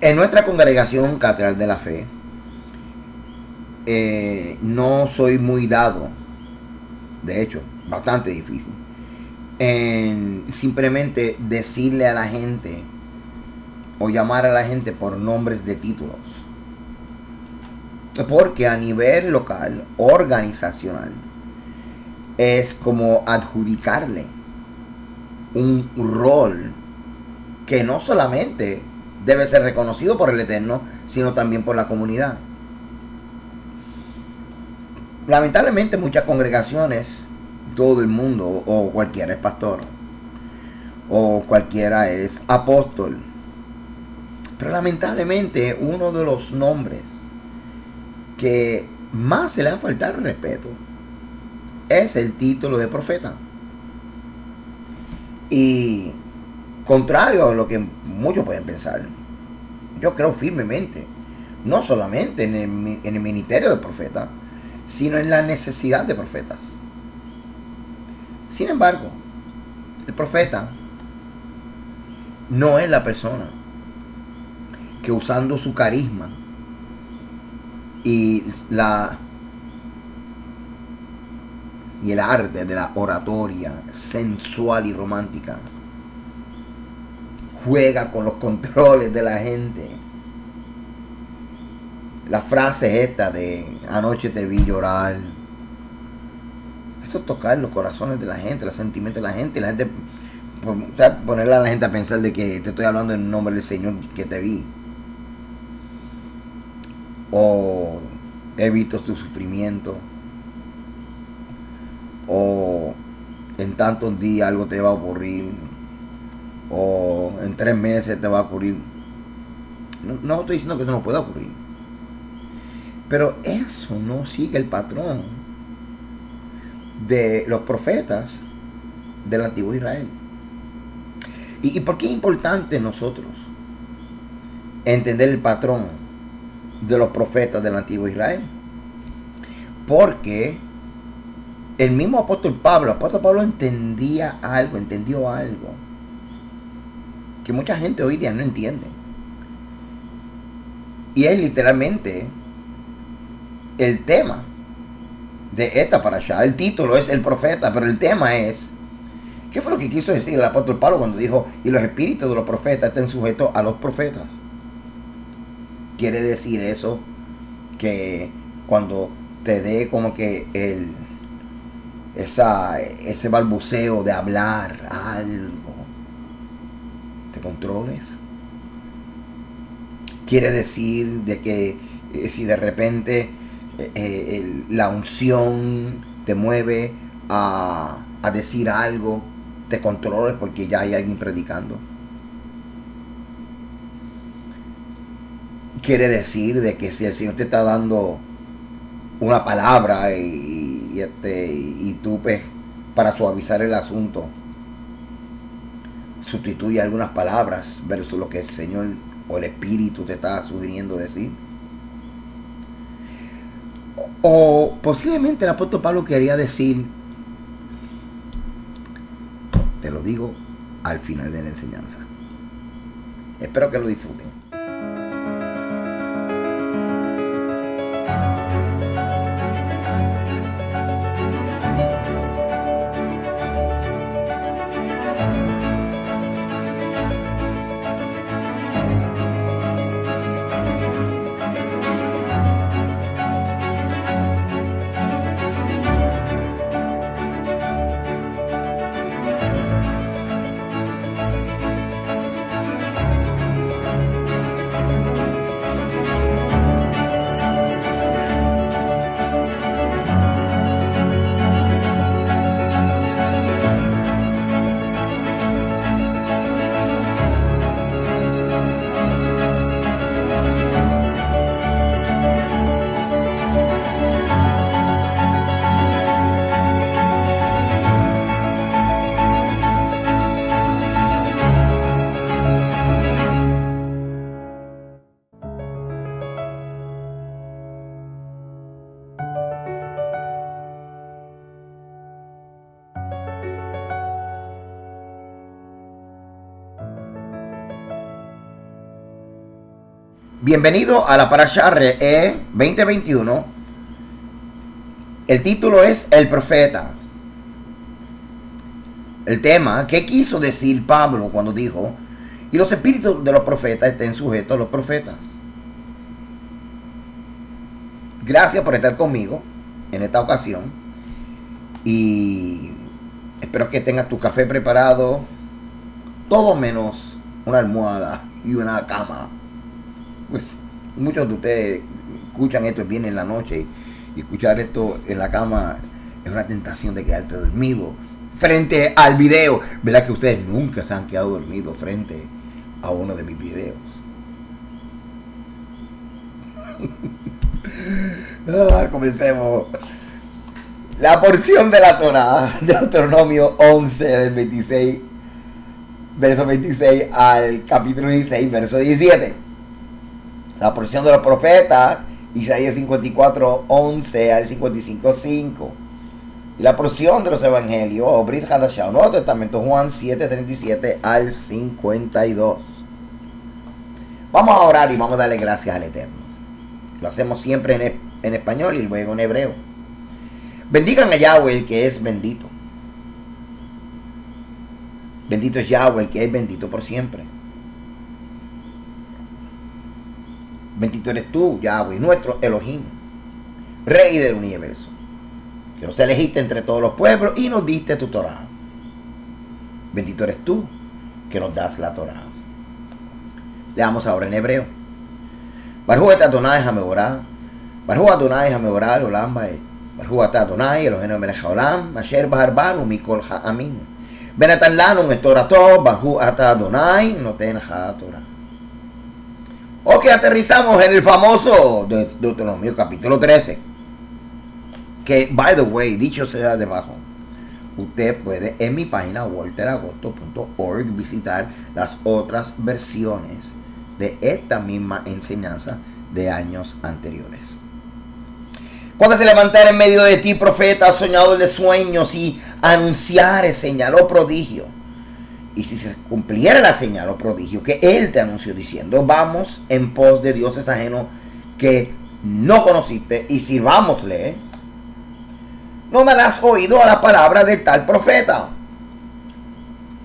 En nuestra congregación Catedral de la Fe, no soy muy dado, de hecho, bastante difícil, en simplemente decirle a la gente o llamar a la gente por nombres de títulos. Porque a nivel local, organizacional, es como adjudicarle un rol que no solamente debe ser reconocido por el Eterno, sino también por la comunidad. Lamentablemente muchas congregaciones, todo el mundo o cualquiera es pastor o cualquiera es apóstol. Pero lamentablemente uno de los nombres que más se le ha faltado el respeto es el título de profeta. Y contrario a lo que muchos pueden pensar, yo creo firmemente, no solamente en el ministerio de profeta, sino en la necesidad de profetas. Sin embargo, el profeta no es la persona que usando su carisma y el arte de la oratoria sensual y romántica juega con los controles de la gente. La frase esta de anoche te vi llorar, eso es tocar los corazones de la gente, los sentimientos de la gente. La gente, ponerle a la gente a pensar de que te estoy hablando en nombre del Señor que te vi, o he visto tu sufrimiento, o en tantos días algo te va a ocurrir, o en 3 meses te va a ocurrir. No estoy diciendo que eso no pueda ocurrir, pero eso no sigue el patrón de los profetas del antiguo Israel. ¿Y por qué es importante nosotros entender el patrón de los profetas del antiguo Israel? Porque el mismo apóstol Pablo entendió algo que mucha gente hoy día no entiende. Y es literalmente el tema de esta parashá. El título es el profeta, pero el tema es, ¿qué fue lo que quiso decir el apóstol Pablo cuando dijo, y los espíritus de los profetas estén sujetos a los profetas? Quiere decir eso que cuando te dé como que ese balbuceo de hablar algo, te controles. Quiere decir de que si de repente la unción te mueve a decir algo, te controles porque ya hay alguien predicando. Quiere decir de que si el Señor te está dando una palabra y tú pues para suavizar el asunto sustituye algunas palabras versus lo que el Señor o el Espíritu te está sugiriendo decir. O posiblemente el apóstol Pablo quería decir, te lo digo al final de la enseñanza. Espero que lo disfruten. Bienvenido a la Parashá Re'eh 2021. El título es El Profeta. El tema, ¿qué quiso decir Pablo cuando dijo: y los espíritus de los profetas estén sujetos a los profetas? Gracias por estar conmigo en esta ocasión. Y espero que tengas tu café preparado, todo menos una almohada y una cama. Pues muchos de ustedes escuchan esto bien en la noche, y escuchar esto en la cama es una tentación de quedarte dormido frente al video. ¿Verdad que ustedes nunca se han quedado dormidos frente a uno de mis videos? Comencemos. La porción de la Torá, Deuteronomio 11, del 26, verso 26 al capítulo 16, verso 17. La porción de los profetas, Isaías 54, 11 al 55, 5. Y la porción de los evangelios, o Brit Hadashah, Nuevo Testamento, Juan 7, 37 al 52. Vamos a orar y vamos a darle gracias al Eterno. Lo hacemos siempre en español y luego en hebreo. Bendigan a Yahweh, el que es bendito. Bendito es Yahweh, el que es bendito por siempre. Bendito eres tú, Yahweh, nuestro Elohim, Rey del universo, que nos elegiste entre todos los pueblos y nos diste tu Torah. Bendito eres tú, que nos das la Torah. Leamos ahora en hebreo. Baruch atah Adonai hamevorah, Baruch Adonai hamevorah l'olam ba'ed, Baruch atah Adonai Eloheinu melech haolam, asher bahar banu mikol ha'amin, benatan lanu et torato, Baruch atah Adonai noten ha'torah. Ok, aterrizamos en el famoso Deuteronomio capítulo 13. Que, by the way, dicho sea de paso, usted puede en mi página walteragosto.org visitar las otras versiones de esta misma enseñanza de años anteriores. Cuando se levantara en medio de ti profeta, soñador de sueños, y anunciare señal o prodigio. Y si se cumpliera la señal o prodigio que él te anunció diciendo: vamos en pos de dioses ajenos que no conociste y sirvámosle, no darás oído a la palabra de tal profeta.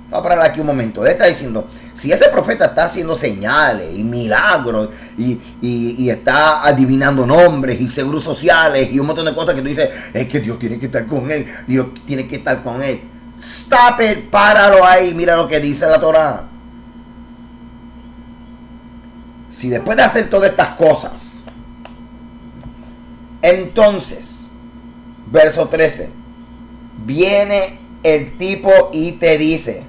Vamos a parar aquí un momento. Él está diciendo, si ese profeta está haciendo señales y milagros y está adivinando nombres y seguros sociales y un montón de cosas que tú dices, es que Dios tiene que estar con él, Dios tiene que estar con él. Stop it, páralo ahí, mira lo que dice la Torá. Si después de hacer todas estas cosas, entonces, verso 13, viene el tipo y te dice: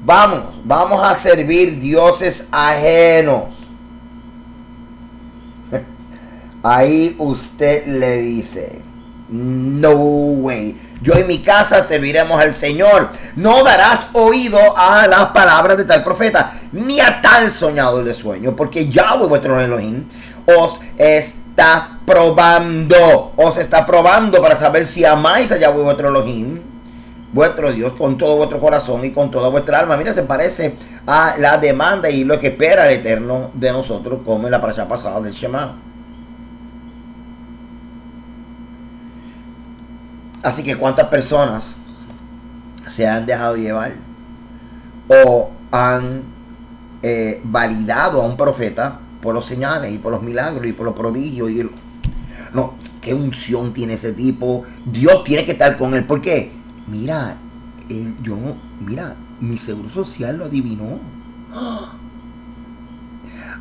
vamos a servir dioses ajenos. Ahí usted le dice: no way, yo en mi casa serviremos al Señor. No darás oído a las palabras de tal profeta, ni a tal soñador de sueño, porque Yahweh vuestro Elohim os está probando para saber si amáis a Yahweh vuestro Elohim, vuestro Dios, con todo vuestro corazón y con toda vuestra alma. Mira, se parece a la demanda y lo que espera el Eterno de nosotros, como en la parasha pasada del Shema. Así que ¿cuántas personas se han dejado llevar o han validado a un profeta por los señales y por los milagros y por los prodigios? No, ¿qué unción tiene ese tipo? Dios tiene que estar con él. ¿Por qué? Mira, mi seguro social lo adivinó.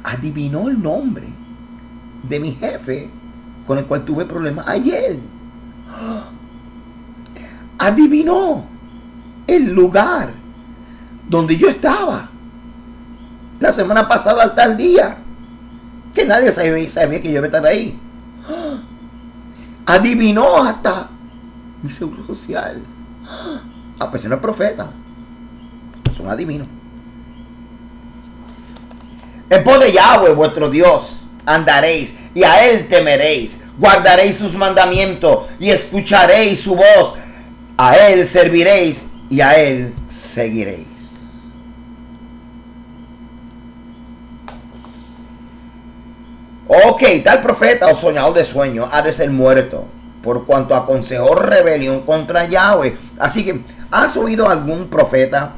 Adivinó el nombre de mi jefe con el cual tuve problemas ayer. Adivinó el lugar donde yo estaba la semana pasada al tal día, que nadie sabía que yo iba a estar ahí. Adivinó hasta mi seguro social. Pues no es profeta, son adivinos. En pos de Yahweh vuestro Dios andaréis, y a él temeréis. Guardaréis sus mandamientos y escucharéis su voz. A él serviréis y a él seguiréis. Ok, tal profeta o soñador de sueño ha de ser muerto, por cuanto aconsejó rebelión contra Yahweh. Así que, ¿has oído algún profeta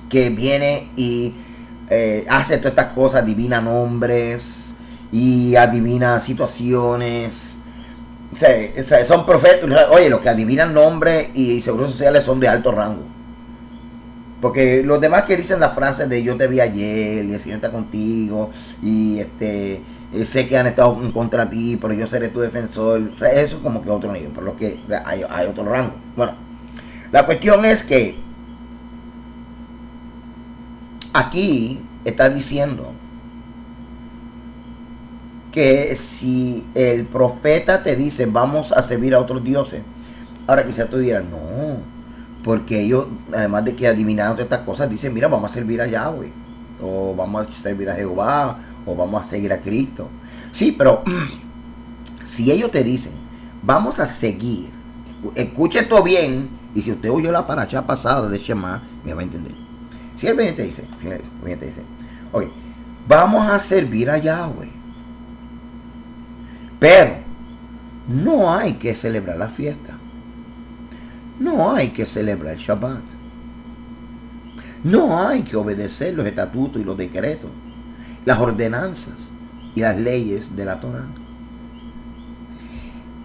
que viene y hace todas estas cosas, adivina nombres y adivina situaciones? O sea, son profetas, oye, los que adivinan nombres y seguros sociales son de alto rango. Porque los demás que dicen las frases de yo te vi ayer y el Señor está contigo y sé que han estado en contra de ti, pero yo seré tu defensor. O sea, eso es como que otro nivel, por lo que o sea, hay otro rango. Bueno, la cuestión es que aquí está diciendo que si el profeta te dice vamos a servir a otros dioses, ahora quizás tú dirás, no, porque ellos, además de que adivinaron todas estas cosas, dicen, mira, vamos a servir a Yahweh, o vamos a servir a Jehová, o vamos a seguir a Cristo. Sí, pero si ellos te dicen, vamos a seguir, escuche esto bien, y si usted oyó la paracha pasada de Shema, me va a entender. Si él viene y te dice, ok, vamos a servir a Yahweh, pero no hay que celebrar la fiesta. No hay que celebrar el Shabbat. No hay que obedecer los estatutos y los decretos, las ordenanzas y las leyes de la Torah.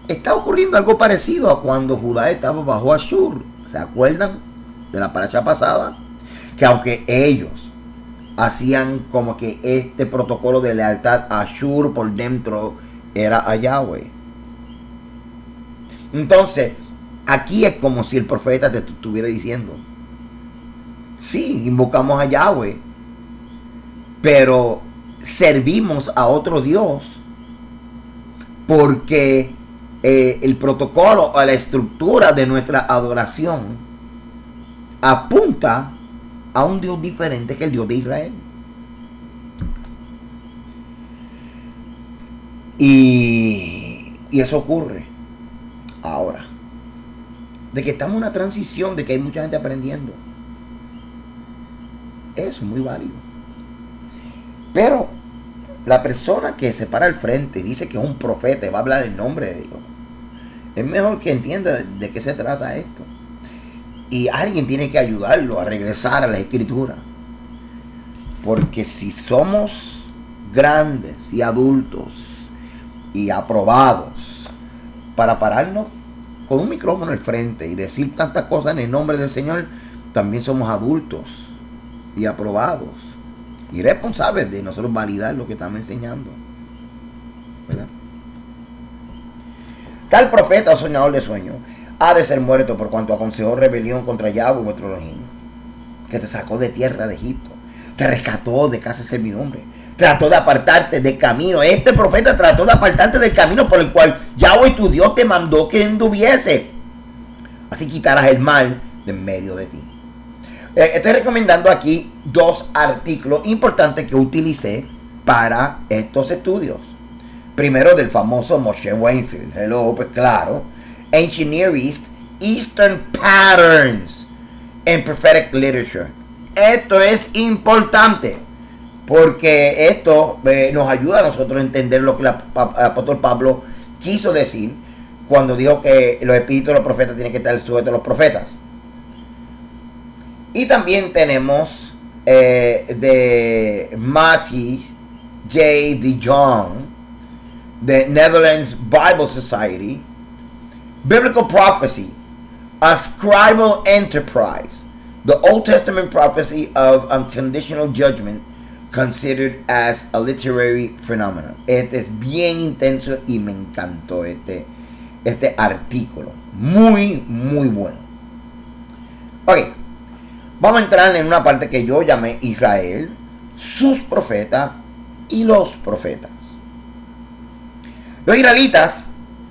Está ocurriendo algo parecido a cuando Judá estaba bajo Ashur. ¿Se acuerdan de la paracha pasada? Que aunque ellos hacían como que este protocolo de lealtad a Ashur, por dentro era a Yahweh. Entonces, aquí es como si el profeta te estuviera diciendo, sí, invocamos a Yahweh, pero servimos a otro Dios porque el protocolo o la estructura de nuestra adoración apunta a un Dios diferente que el Dios de Israel. Y eso ocurre ahora, de que estamos en una transición, de que hay mucha gente aprendiendo. Eso es muy válido. Pero la persona que se para al frente y dice que es un profeta y va a hablar en nombre de Dios, es mejor que entienda de qué se trata esto. Y alguien tiene que ayudarlo a regresar a la escritura. Porque si somos grandes y adultos y aprobados para pararnos con un micrófono al frente y decir tantas cosas en el nombre del Señor, también somos adultos y aprobados y responsables de nosotros validar lo que estamos enseñando, ¿verdad? Tal profeta o soñador de sueño ha de ser muerto por cuanto aconsejó rebelión contra Yahweh vuestro Elohim, que te sacó de tierra de Egipto, te rescató de casa de servidumbre, trató de apartarte del camino. Este profeta trató de apartarte del camino por el cual Yahweh tu Dios te mandó que anduviese, así quitarás el mal de en medio de ti. Estoy recomendando aquí dos artículos importantes que utilicé para estos estudios. Primero, del famoso Moshe Wainfield. Hello, pues claro. Ancient Near East, Eastern Patterns in Prophetic Literature. Esto es importante porque esto nos ayuda a nosotros a entender lo que el apóstol Pablo quiso decir cuando dijo que los espíritus de los profetas tienen que estar sujetos a los profetas. Y también tenemos de Matthew J. de Jong, de Netherlands Bible Society, Biblical Prophecy, a Scribal Enterprise, the Old Testament prophecy of unconditional judgment considered as a literary phenomenon. Este es bien intenso y me encantó este artículo. Muy, muy bueno. Ok, vamos a entrar en una parte que yo llamé Israel, sus profetas y los profetas. Los israelitas,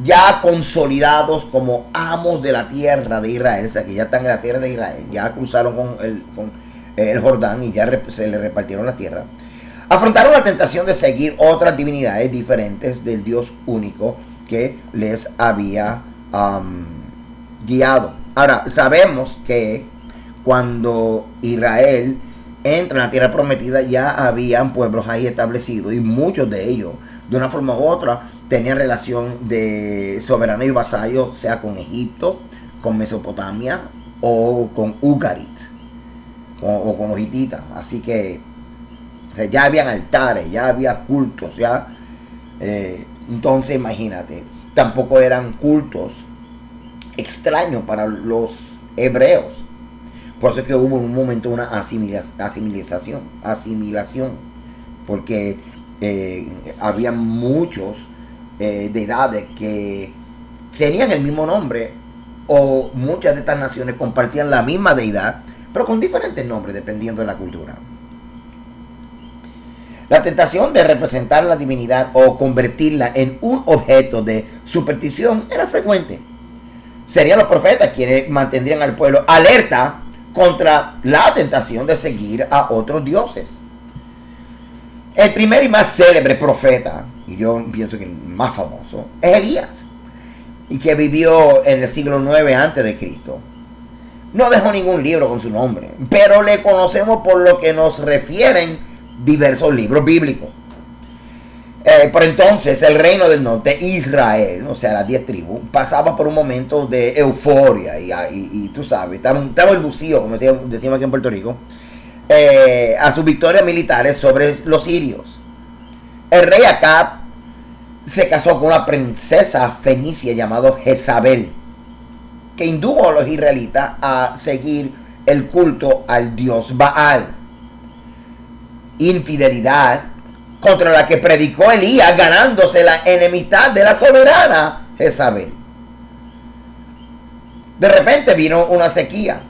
ya consolidados como amos de la tierra de Israel, o sea que ya están en la tierra de Israel, ya cruzaron con el Jordán y ya se les repartieron la tierra, afrontaron la tentación de seguir otras divinidades diferentes del Dios único que les había guiado. Ahora, sabemos que cuando Israel entra en la tierra prometida ya habían pueblos ahí establecidos y muchos de ellos de una forma u otra tenían relación de soberano y vasallo, sea con Egipto, con Mesopotamia o con Ugarit o con los hititas. Así que o sea, ya habían altares, ya había cultos, ya entonces imagínate, tampoco eran cultos extraños para los hebreos. Por eso es que hubo en un momento una asimilación, porque había muchos deidades que tenían el mismo nombre, o muchas de estas naciones compartían la misma deidad, pero con diferentes nombres dependiendo de la cultura. La tentación de representar la divinidad o convertirla en un objeto de superstición era frecuente. Serían los profetas quienes mantendrían al pueblo alerta contra la tentación de seguir a otros dioses. El primer y más célebre profeta, y yo pienso que el más famoso, es Elías, y que vivió en el siglo 9 antes de Cristo. No dejó ningún libro con su nombre, pero le conocemos por lo que nos refieren diversos libros bíblicos. Por entonces el reino del norte, Israel, o sea las 10 tribus, pasaba por un momento de euforia y tú sabes, estaba enlucido, como decimos aquí en Puerto Rico, a sus victorias militares sobre los sirios. El rey Acab se casó con una princesa fenicia llamada Jezabel, que indujo a los israelitas a seguir el culto al dios Baal. Infidelidad contra la que predicó Elías, ganándose la enemistad de la soberana Jezabel. De repente vino una sequía,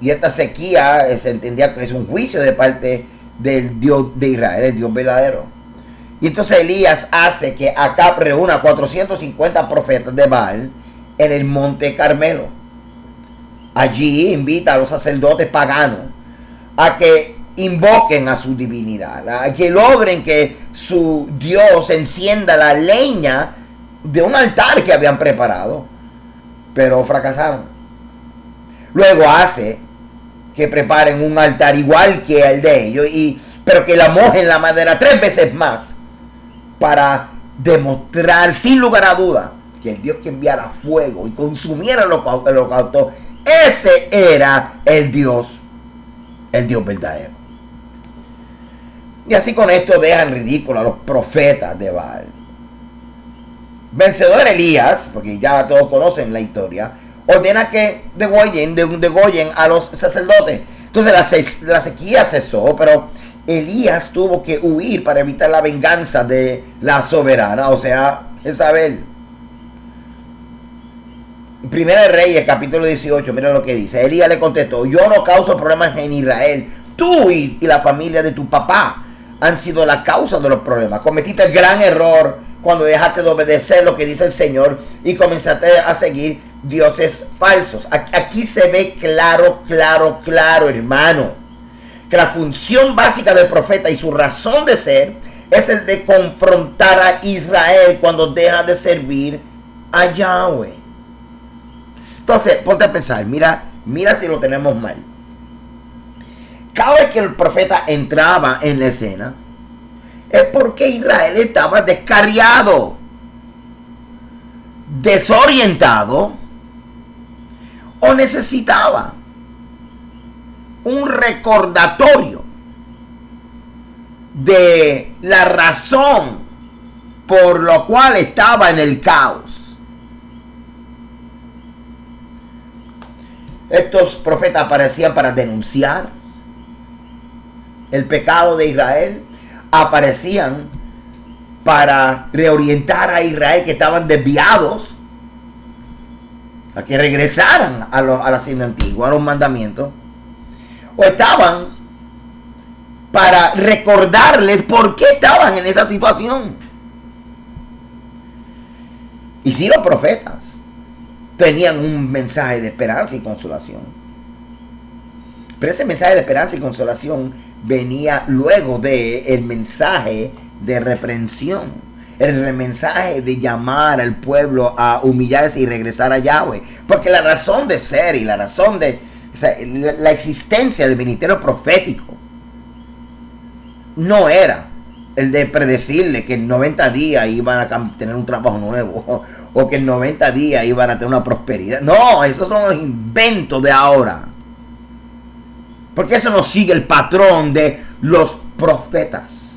y esta sequía se entendía que es un juicio de parte del Dios de Israel, el Dios verdadero. Y entonces Elías hace que Acab reúna 450 profetas de Baal en el monte Carmelo. Allí invita a los sacerdotes paganos a que invoquen a su divinidad, a que logren que su Dios encienda la leña de un altar que habían preparado, pero fracasaron. Luego hace que preparen un altar igual que el de ellos, pero que la mojen la madera 3 veces más, para demostrar sin lugar a duda que el Dios que enviara fuego y consumiera el holocausto, ese era el Dios verdadero. Y así con esto dejan ridículo a los profetas de Baal. Vencedor Elías, porque ya todos conocen la historia, ordena que degollen a los sacerdotes. Entonces la sequía cesó, pero Elías tuvo que huir para evitar la venganza de la soberana, o sea, Jezabel. Primera de Reyes, capítulo 18, mira lo que dice. Elías le contestó: yo no causo problemas en Israel. Tú y la familia de tu papá han sido la causa de los problemas. Cometiste el gran error cuando dejaste de obedecer lo que dice el Señor y comenzaste a seguir dioses falsos. Aquí se ve claro, hermano, que la función básica del profeta y su razón de ser es el de confrontar a Israel cuando deja de servir a Yahweh. Entonces, ponte a pensar, mira si lo tenemos mal. Cada vez que el profeta entraba en la escena, es porque Israel estaba descarriado, desorientado, o necesitaba un recordatorio de la razón por lo cual estaba en el caos. Estos profetas aparecían para denunciar el pecado de Israel, aparecían para reorientar a Israel, que estaban desviados, a que regresaran a la senda antigua, a los mandamientos, o estaban para recordarles por qué estaban en esa situación. Y si los profetas tenían un mensaje de esperanza y consolación, pero ese mensaje de esperanza y consolación venía luego del mensaje de reprensión, el mensaje de llamar al pueblo a humillarse y regresar a Yahweh. Porque la razón de ser y la razón de la existencia del ministerio profético no era el de predecirle que en 90 días iban a tener un trabajo nuevo o que en 90 días iban a tener una prosperidad. No, esos son los inventos de ahora. Porque eso no sigue el patrón de los profetas.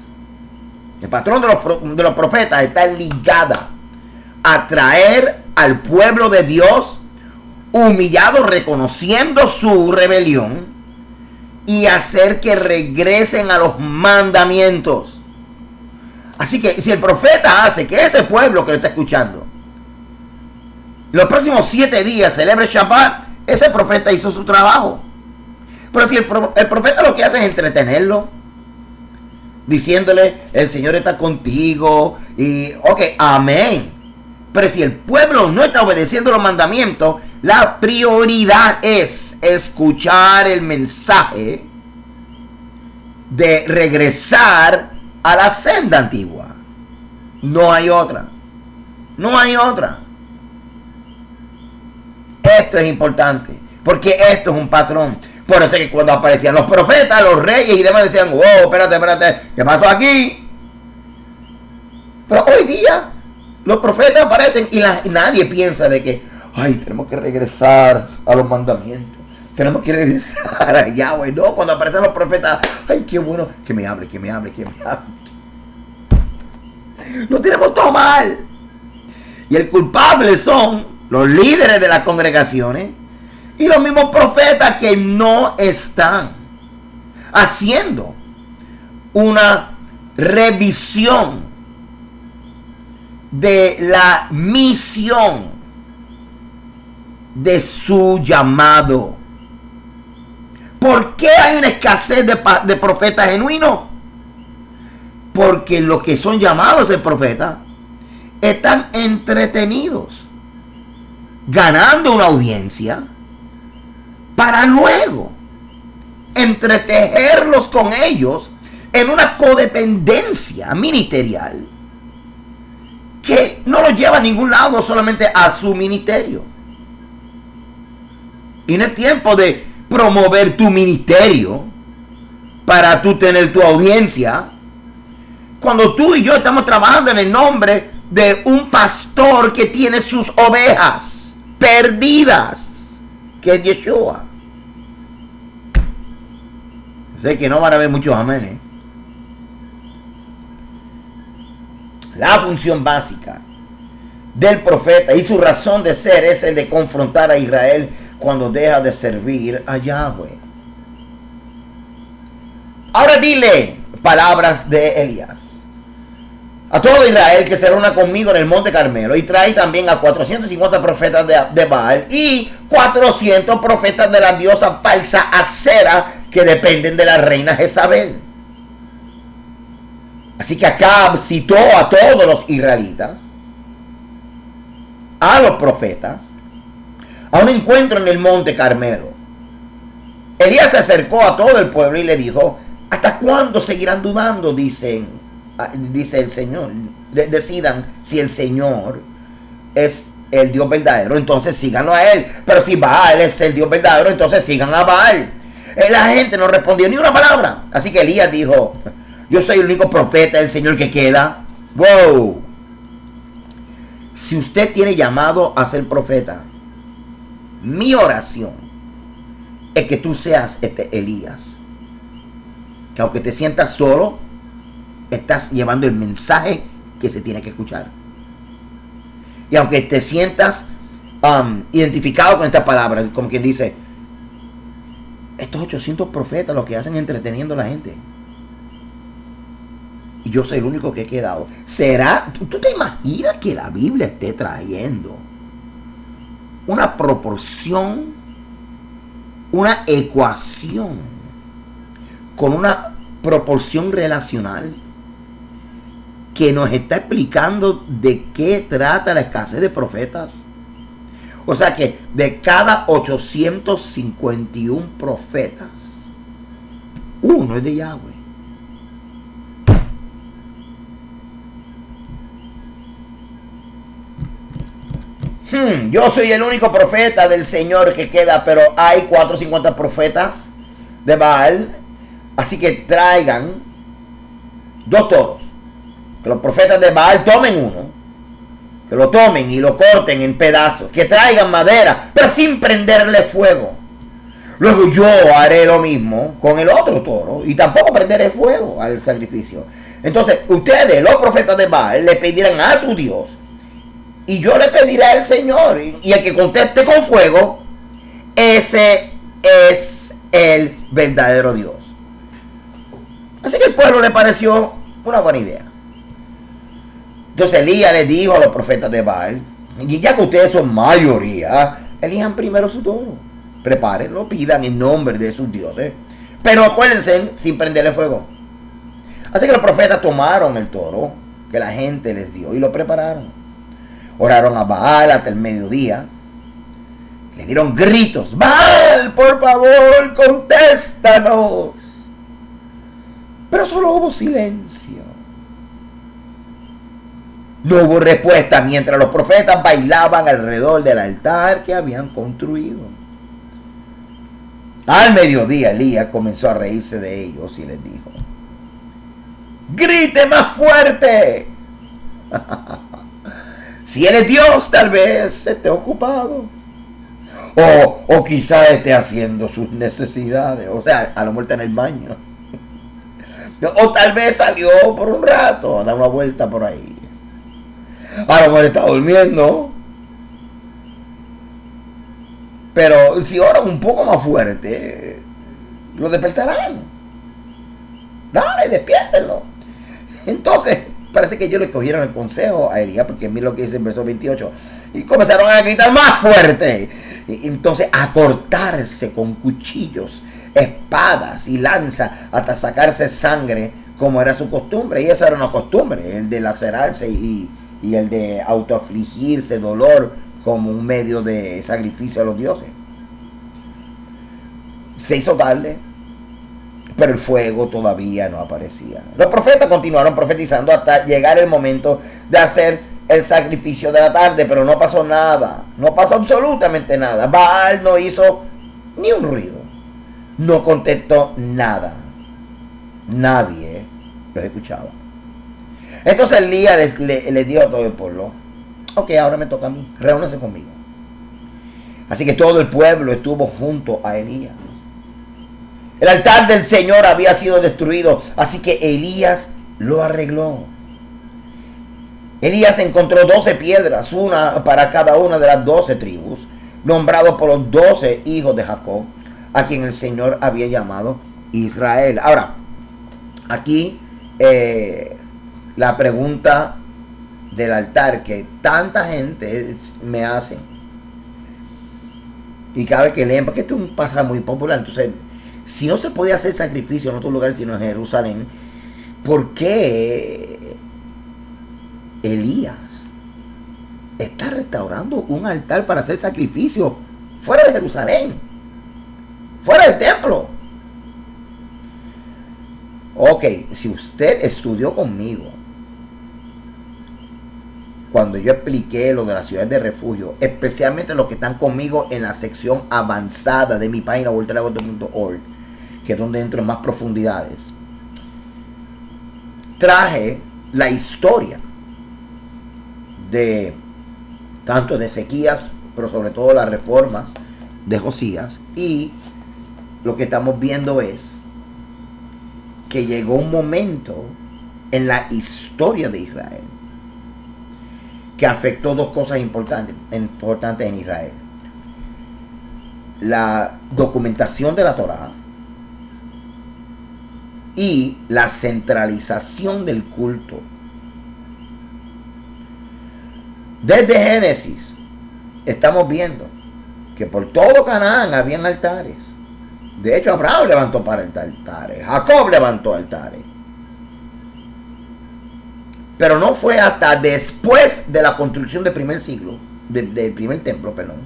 El patrón de los profetas está ligada a traer al pueblo de Dios humillado, reconociendo su rebelión, y hacer que regresen a los mandamientos. Así que si el profeta hace que ese pueblo que lo está escuchando los próximos 7 días celebre Shabbat, ese profeta hizo su trabajo. Pero si el profeta lo que hace es entretenerlo, diciéndole, el Señor está contigo, y ok, amén. Pero si el pueblo no está obedeciendo los mandamientos, la prioridad es escuchar el mensaje de regresar a la senda antigua. No hay otra. No hay otra. Esto es importante, porque esto es un patrón. Por eso es que cuando aparecían los profetas, los reyes y demás decían, wow, espérate, ¿qué pasó aquí? Pero hoy día los profetas aparecen y nadie piensa de que, ay, tenemos que regresar a los mandamientos. Tenemos que regresar a Yahweh. No, cuando aparecen los profetas, ay, qué bueno, que me hable. Lo tenemos todo mal. Y el culpable son los líderes de las congregaciones y los mismos profetas que no están haciendo una revisión de la misión de su llamado. ¿Por qué hay una escasez de profetas genuinos? Porque los que son llamados a ser profetas están entretenidos, ganando una audiencia, para luego entretejerlos con ellos en una codependencia ministerial que no los lleva a ningún lado, solamente a su ministerio. Y no es tiempo de promover tu ministerio para tú tener tu audiencia, cuando tú y yo estamos trabajando en el nombre de un pastor que tiene sus ovejas perdidas, que es Yeshua. Sé que no van a haber muchos amenes. La función básica del profeta y su razón de ser es el de confrontar a Israel cuando deja de servir a Yahweh. Ahora dile palabras de Elías a todo Israel que se reúna conmigo en el monte Carmelo, y trae también a 450 profetas de Baal y 400 profetas de la diosa falsa Acera, que dependen de la reina Jezabel. Así que Acab citó a todos los israelitas, a los profetas, a un encuentro en el monte Carmelo. Elías se acercó a todo el pueblo y le dijo, ¿hasta cuándo seguirán dudando? Dice el Señor. Decidan si el Señor es el Dios verdadero, entonces síganlo a él. Pero si Baal es el Dios verdadero, entonces sigan a Baal. La gente no respondió ni una palabra. Así que Elías dijo, yo soy el único profeta del Señor que queda. Wow. Si usted tiene llamado a ser profeta, mi oración es que tú seas este Elías, que aunque te sientas solo, estás llevando el mensaje que se tiene que escuchar. Y aunque te sientas identificado con estas palabras, como quien dice, estos 800 profetas lo que hacen es entreteniendo a la gente, y yo soy el único que he quedado. ¿Será? ¿Tú te imaginas que la Biblia esté trayendo una proporción, una ecuación con una proporción relacional que nos está explicando de qué trata la escasez de profetas? O sea que de cada 851 profetas, uno es de Yahweh. Yo soy el único profeta del Señor que queda, pero hay 450 profetas de Baal. Así que traigan 2 toros que los profetas de Baal tomen uno, que lo tomen y lo corten en pedazos, que traigan madera, pero sin prenderle fuego. Luego yo haré lo mismo con el otro toro y tampoco prenderé fuego al sacrificio. Entonces ustedes, los profetas de Baal, le pedirán a su Dios y yo le pediré al Señor, y el que conteste con fuego, ese es el verdadero Dios. Así que el pueblo le pareció una buena idea. Entonces Elías le dijo a los profetas de Baal, y ya que ustedes son mayoría, elijan primero su toro, prepárenlo, pidan en nombre de sus dioses, pero acuérdense sin prenderle fuego. Así que los profetas tomaron el toro que la gente les dio y lo prepararon. Oraron a Baal hasta el mediodía. Le dieron gritos: Baal, por favor, contéstanos. Pero solo hubo silencio. No hubo respuesta mientras los profetas bailaban alrededor del altar que habían construido. Al mediodía Elías comenzó a reírse de ellos y les dijo: ¡grite más fuerte! Si él es Dios, tal vez esté ocupado. O quizá esté haciendo sus necesidades. O sea, a lo mejor está en el baño. O tal vez salió por un rato a dar una vuelta por ahí. A lo mejor está durmiendo. Pero si oran un poco más fuerte, lo despertarán. Dale, despiértenlo. Entonces, parece que ellos le cogieron el consejo a Elías, porque mira lo que dice en verso 28. Y comenzaron a gritar más fuerte. Y entonces a cortarse con cuchillos, espadas y lanzas hasta sacarse sangre, como era su costumbre. Y esa era una costumbre, el de lacerarse y el de autoafligirse dolor como un medio de sacrificio a los dioses. Se hizo tarde, pero el fuego todavía no aparecía. Los profetas continuaron profetizando hasta llegar el momento de hacer el sacrificio de la tarde, pero no pasó nada. No pasó absolutamente nada. Baal no hizo ni un ruido. No contestó nada. Nadie los escuchaba. Entonces Elías les dijo a todo el pueblo: ok, ahora me toca a mí, reúnanse conmigo. Así que todo el pueblo estuvo junto a Elías. El altar del Señor había sido destruido, así que Elías lo arregló. Elías encontró 12 piedras, una para cada una de las 12 tribus, nombrados por los 12 hijos de Jacob, a quien el Señor había llamado Israel. Ahora, aquí la pregunta del altar que tanta gente me hace, y cada vez que leen, porque esto es un pasaje muy popular, entonces, si no se podía hacer sacrificio en otro lugar sino en Jerusalén, ¿por qué Elías está restaurando un altar para hacer sacrificio fuera de Jerusalén, fuera del templo? Ok, si usted estudió conmigo cuando yo expliqué lo de las ciudades de refugio, especialmente los que están conmigo en la sección avanzada de mi página volteragote.org, que es donde entro en más profundidades, traje la historia de tanto de Ezequías, pero sobre todo las reformas de Josías, y lo que estamos viendo es que llegó un momento en la historia de Israel que afectó dos cosas importantes en Israel: la documentación de la Torá y la centralización del culto. Desde Génesis estamos viendo que por todo Canaán habían altares. De hecho, Abraham levantó para altares, Jacob levantó altares. Pero no fue hasta después de la construcción del primer siglo, del primer templo, perdón,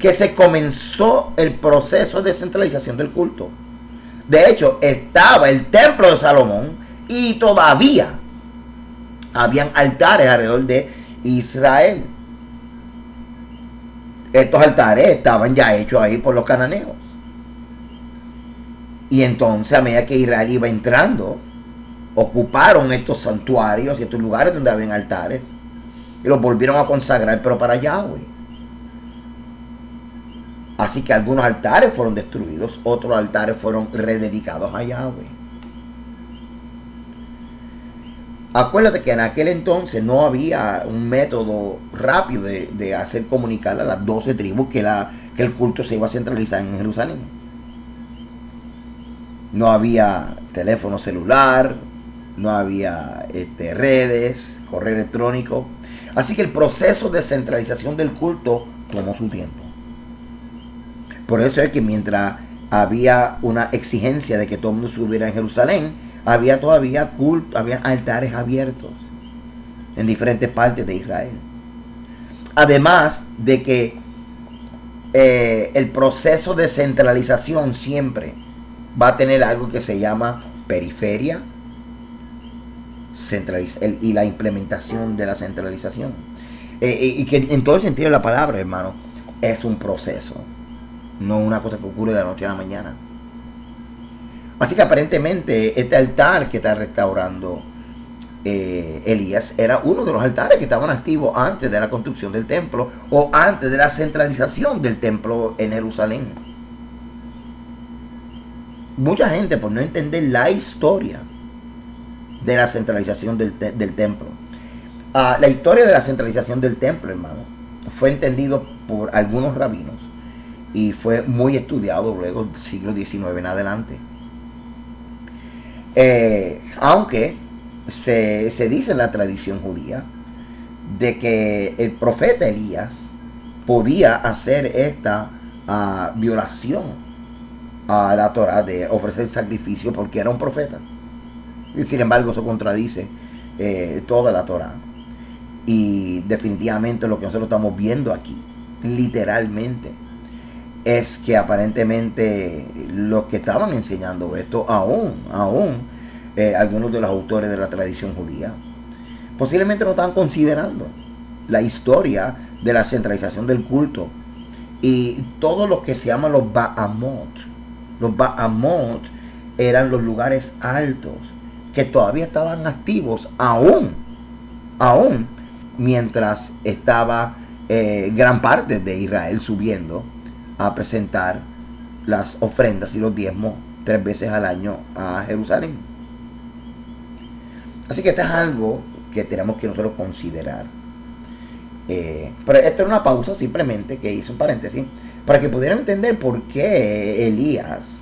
que se comenzó el proceso de centralización del culto. De hecho, estaba el templo de Salomón y todavía habían altares alrededor de Israel. Estos altares estaban ya hechos ahí por los cananeos. Y entonces, a medida que Israel iba entrando, ocuparon estos santuarios y estos lugares donde habían altares y los volvieron a consagrar, pero para Yahweh. Así que algunos altares fueron destruidos, otros altares fueron rededicados a Yahweh. Acuérdate que en aquel entonces no había un método rápido de hacer comunicar a las 12 tribus que el culto se iba a centralizar en Jerusalén. No había teléfono celular, no había redes, correo electrónico. Así que el proceso de centralización del culto tomó su tiempo. Por eso es que mientras había una exigencia de que todo el mundo estuviera en Jerusalén, había todavía había altares abiertos en diferentes partes de Israel. Además de que el proceso de centralización siempre va a tener algo que se llama periferia y la implementación de la centralización. Y que en todo el sentido de la palabra, hermano, es un proceso, no una cosa que ocurre de la noche a la mañana. Así que aparentemente este altar que está restaurando Elías era uno de los altares que estaban activos antes de la construcción del templo o antes de la centralización del templo en Jerusalén. Mucha gente, por no entender la historia de la centralización del templo, la historia de la centralización del templo, hermano, fue entendido por algunos rabinos y fue muy estudiado luego del siglo XIX en adelante. Aunque se dice en la tradición judía de que el profeta Elías podía hacer esta violación a la Torah de ofrecer sacrificio porque era un profeta. Y sin embargo, eso contradice toda la Torah. Y definitivamente lo que nosotros estamos viendo aquí, literalmente, es que aparentemente los que estaban enseñando esto, aún algunos de los autores de la tradición judía, posiblemente no estaban considerando la historia de la centralización del culto y todo lo que se llama los Bahamot. Los Bahamot eran los lugares altos que todavía estaban activos aún mientras estaba gran parte de Israel subiendo a presentar las ofrendas y los diezmos 3 veces al año a Jerusalén. Así que esto es algo que tenemos que nosotros considerar. Pero esto era una pausa simplemente que hice un paréntesis para que pudieran entender por qué Elías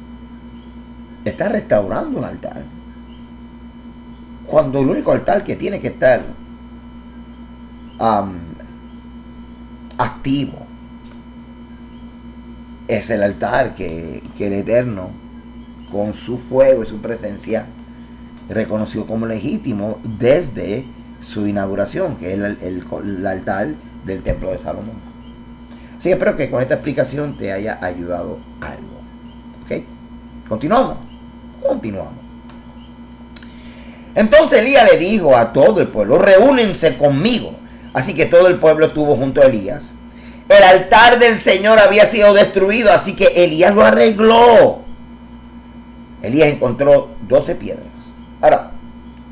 está restaurando un altar cuando el único altar que tiene que estar activo es el altar que el Eterno, con su fuego y su presencia, reconoció como legítimo desde su inauguración, que es el altar del templo de Salomón. Así que espero que con esta explicación te haya ayudado algo. ¿Ok? Continuamos. Entonces Elías le dijo a todo el pueblo: reúnense conmigo. Así que todo el pueblo estuvo junto a Elías. El altar del Señor había sido destruido, así que Elías lo arregló. Elías encontró 12 piedras. Ahora,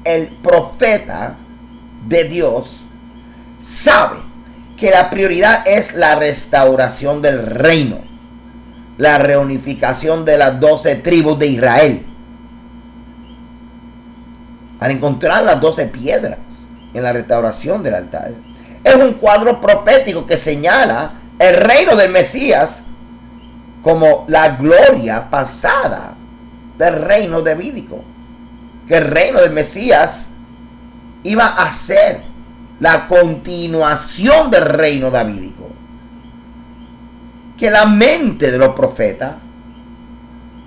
el profeta de Dios sabe que la prioridad es la restauración del reino, la reunificación de las 12 tribus de Israel. Al encontrar las 12 piedras en la restauración del altar, es un cuadro profético que señala el reino del Mesías como la gloria pasada del reino davídico. Que el reino del Mesías iba a ser la continuación del reino davídico. Que la mente de los profetas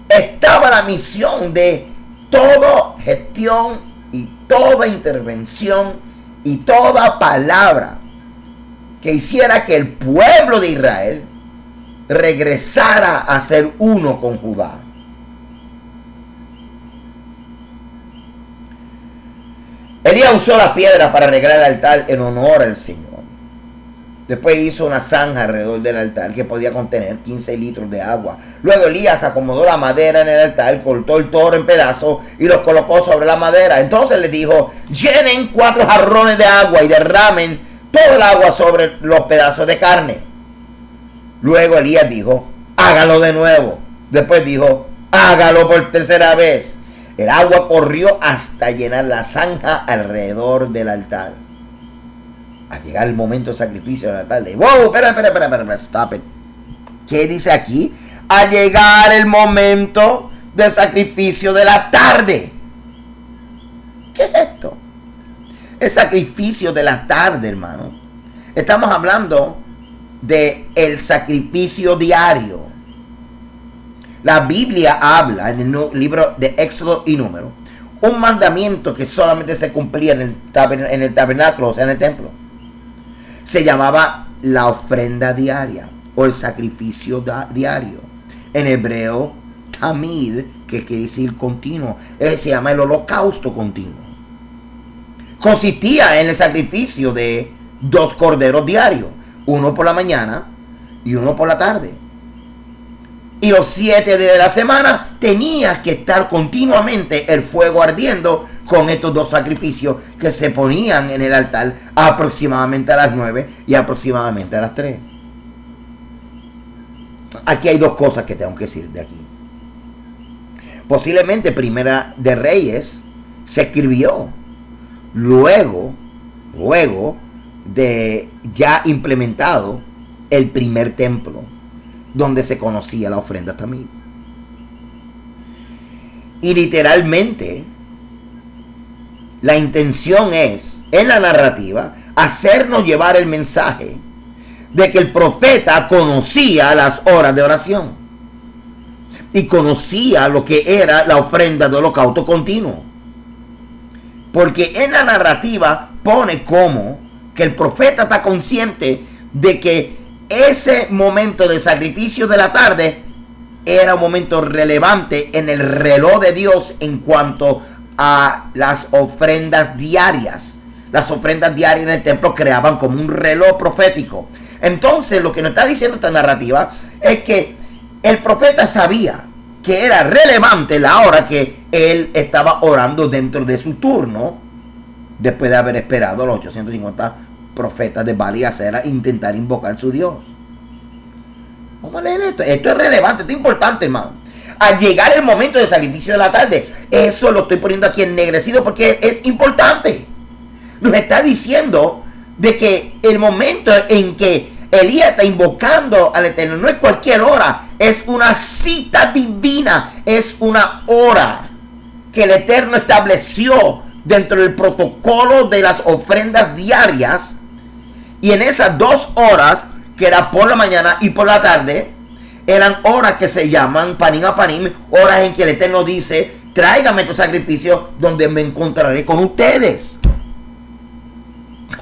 estaba la misión de toda gestión y toda intervención y toda palabra que hiciera que el pueblo de Israel regresara a ser uno con Judá. Elías usó la piedra para arreglar el altar en honor al Señor. Después hizo una zanja alrededor del altar que podía contener 15 litros de agua. Luego Elías acomodó la madera en el altar, cortó el toro en pedazos y los colocó sobre la madera. Entonces les dijo, llenen 4 jarrones de agua y derramen todo el agua sobre los pedazos de carne. Luego Elías dijo, hágalo de nuevo. Después dijo, hágalo por tercera vez. El agua corrió hasta llenar la zanja alrededor del altar. Al llegar el momento del sacrificio de la tarde. ¡Wow! Espera, stop it. ¿Qué dice aquí? Al llegar el momento del sacrificio de la tarde. ¿Qué es esto? El sacrificio de la tarde, hermano. Estamos hablando de el sacrificio diario. La Biblia habla en el libro de Éxodo y Número. Un mandamiento que solamente se cumplía en el tabernáculo, o sea, en el templo. Se llamaba la ofrenda diaria o el sacrificio diario. En hebreo, tamid, que quiere decir continuo. Se llama el holocausto continuo. Consistía en el sacrificio de 2 corderos diarios. Uno por la mañana y uno por la tarde. Y los 7 días de la semana tenía que estar continuamente el fuego ardiendo con estos 2 sacrificios que se ponían en el altar aproximadamente a las 9 y aproximadamente a las 3. Aquí hay 2 cosas que tengo que decir de aquí. Posiblemente Primera de Reyes se escribió luego de ya implementado el primer templo, donde se conocía la ofrenda también. Y literalmente la intención es, en la narrativa, hacernos llevar el mensaje de que el profeta conocía las horas de oración y conocía lo que era la ofrenda de holocausto continuo. Porque en la narrativa pone como que el profeta está consciente de que ese momento de sacrificio de la tarde era un momento relevante en el reloj de Dios en cuanto a las ofrendas diarias. Las ofrendas diarias en el templo creaban como un reloj profético. Entonces lo que nos está diciendo esta narrativa es que el profeta sabía que era relevante la hora que él estaba orando dentro de su turno, después de haber esperado a los 850 profetas de Baal y Acera intentar invocar su Dios. Vamos a leer esto. Esto es relevante, esto es importante, hermano. Al llegar el momento del sacrificio de la tarde, eso lo estoy poniendo aquí ennegrecido porque es importante. Nos está diciendo de que el momento en que Elías está invocando al Eterno no es cualquier hora, es una cita divina, es una hora que el Eterno estableció dentro del protocolo de las ofrendas diarias. Y en esas 2 horas, que era por la mañana y por la tarde, eran horas que se llaman panim a panim, horas en que el Eterno dice, tráigame tu sacrificio donde me encontraré con ustedes.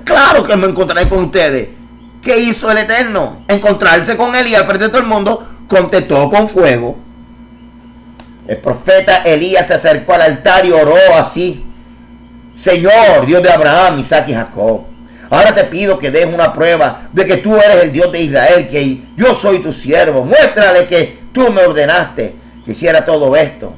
Claro que me encontraré con ustedes. ¿Qué hizo el Eterno? Encontrarse con Elías frente a todo el mundo, contestó con fuego. El profeta Elías se acercó al altar y oró así: Señor, Dios de Abraham, Isaac y Jacob, ahora te pido que des una prueba de que tú eres el Dios de Israel, que yo soy tu siervo. Muéstrale que tú me ordenaste que hiciera todo esto.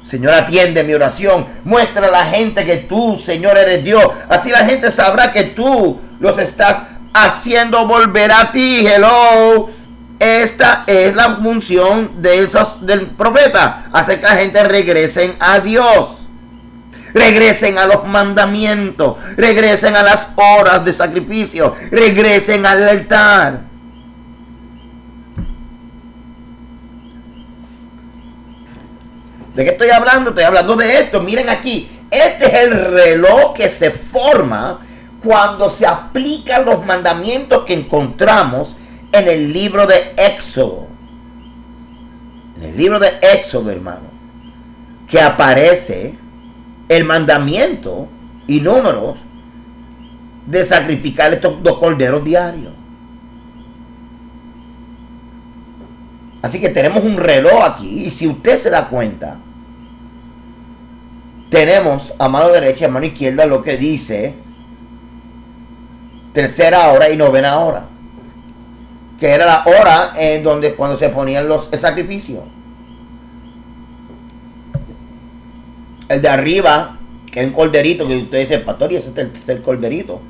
Señor, atiende mi oración. Muestra a la gente que tú, Señor, eres Dios. Así la gente sabrá que tú los estás haciendo volver a ti. Hello. Esta es la función del profeta. Hacer que la gente regresen a Dios. Regresen a los mandamientos. Regresen a las horas de sacrificio. Regresen al altar. ¿De qué estoy hablando? Estoy hablando de esto. Miren aquí. Este es el reloj que se forma cuando se aplican los mandamientos que encontramos en el libro de Éxodo. En el libro de Éxodo, hermano, que aparece el mandamiento y números de sacrificar estos 2 corderos diarios. Así que tenemos un reloj aquí, y si usted se da cuenta, tenemos a mano derecha y a mano izquierda lo que dice tercera hora y novena hora, que era la hora en donde cuando se ponían el sacrificio. El de arriba, que es un corderito, que usted dice, pastor, y ese es el corderito.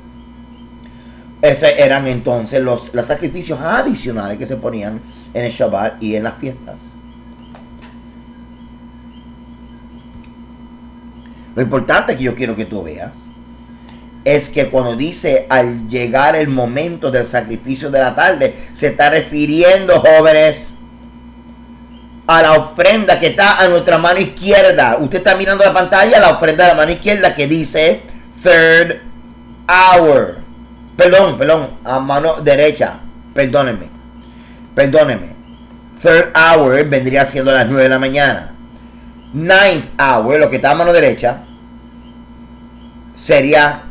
Esos eran entonces los sacrificios adicionales que se ponían en el Shabbat y en las fiestas. Lo importante que yo quiero que tú veas es que cuando dice al llegar el momento del sacrificio de la tarde, se está refiriendo, jóvenes, a la ofrenda que está a nuestra mano izquierda. Usted está mirando la pantalla, la ofrenda de la mano izquierda que dice third hour. Perdón, a mano derecha. Perdónenme. Third hour vendría siendo a las 9 de la mañana. Ninth hour, lo que está a mano derecha, sería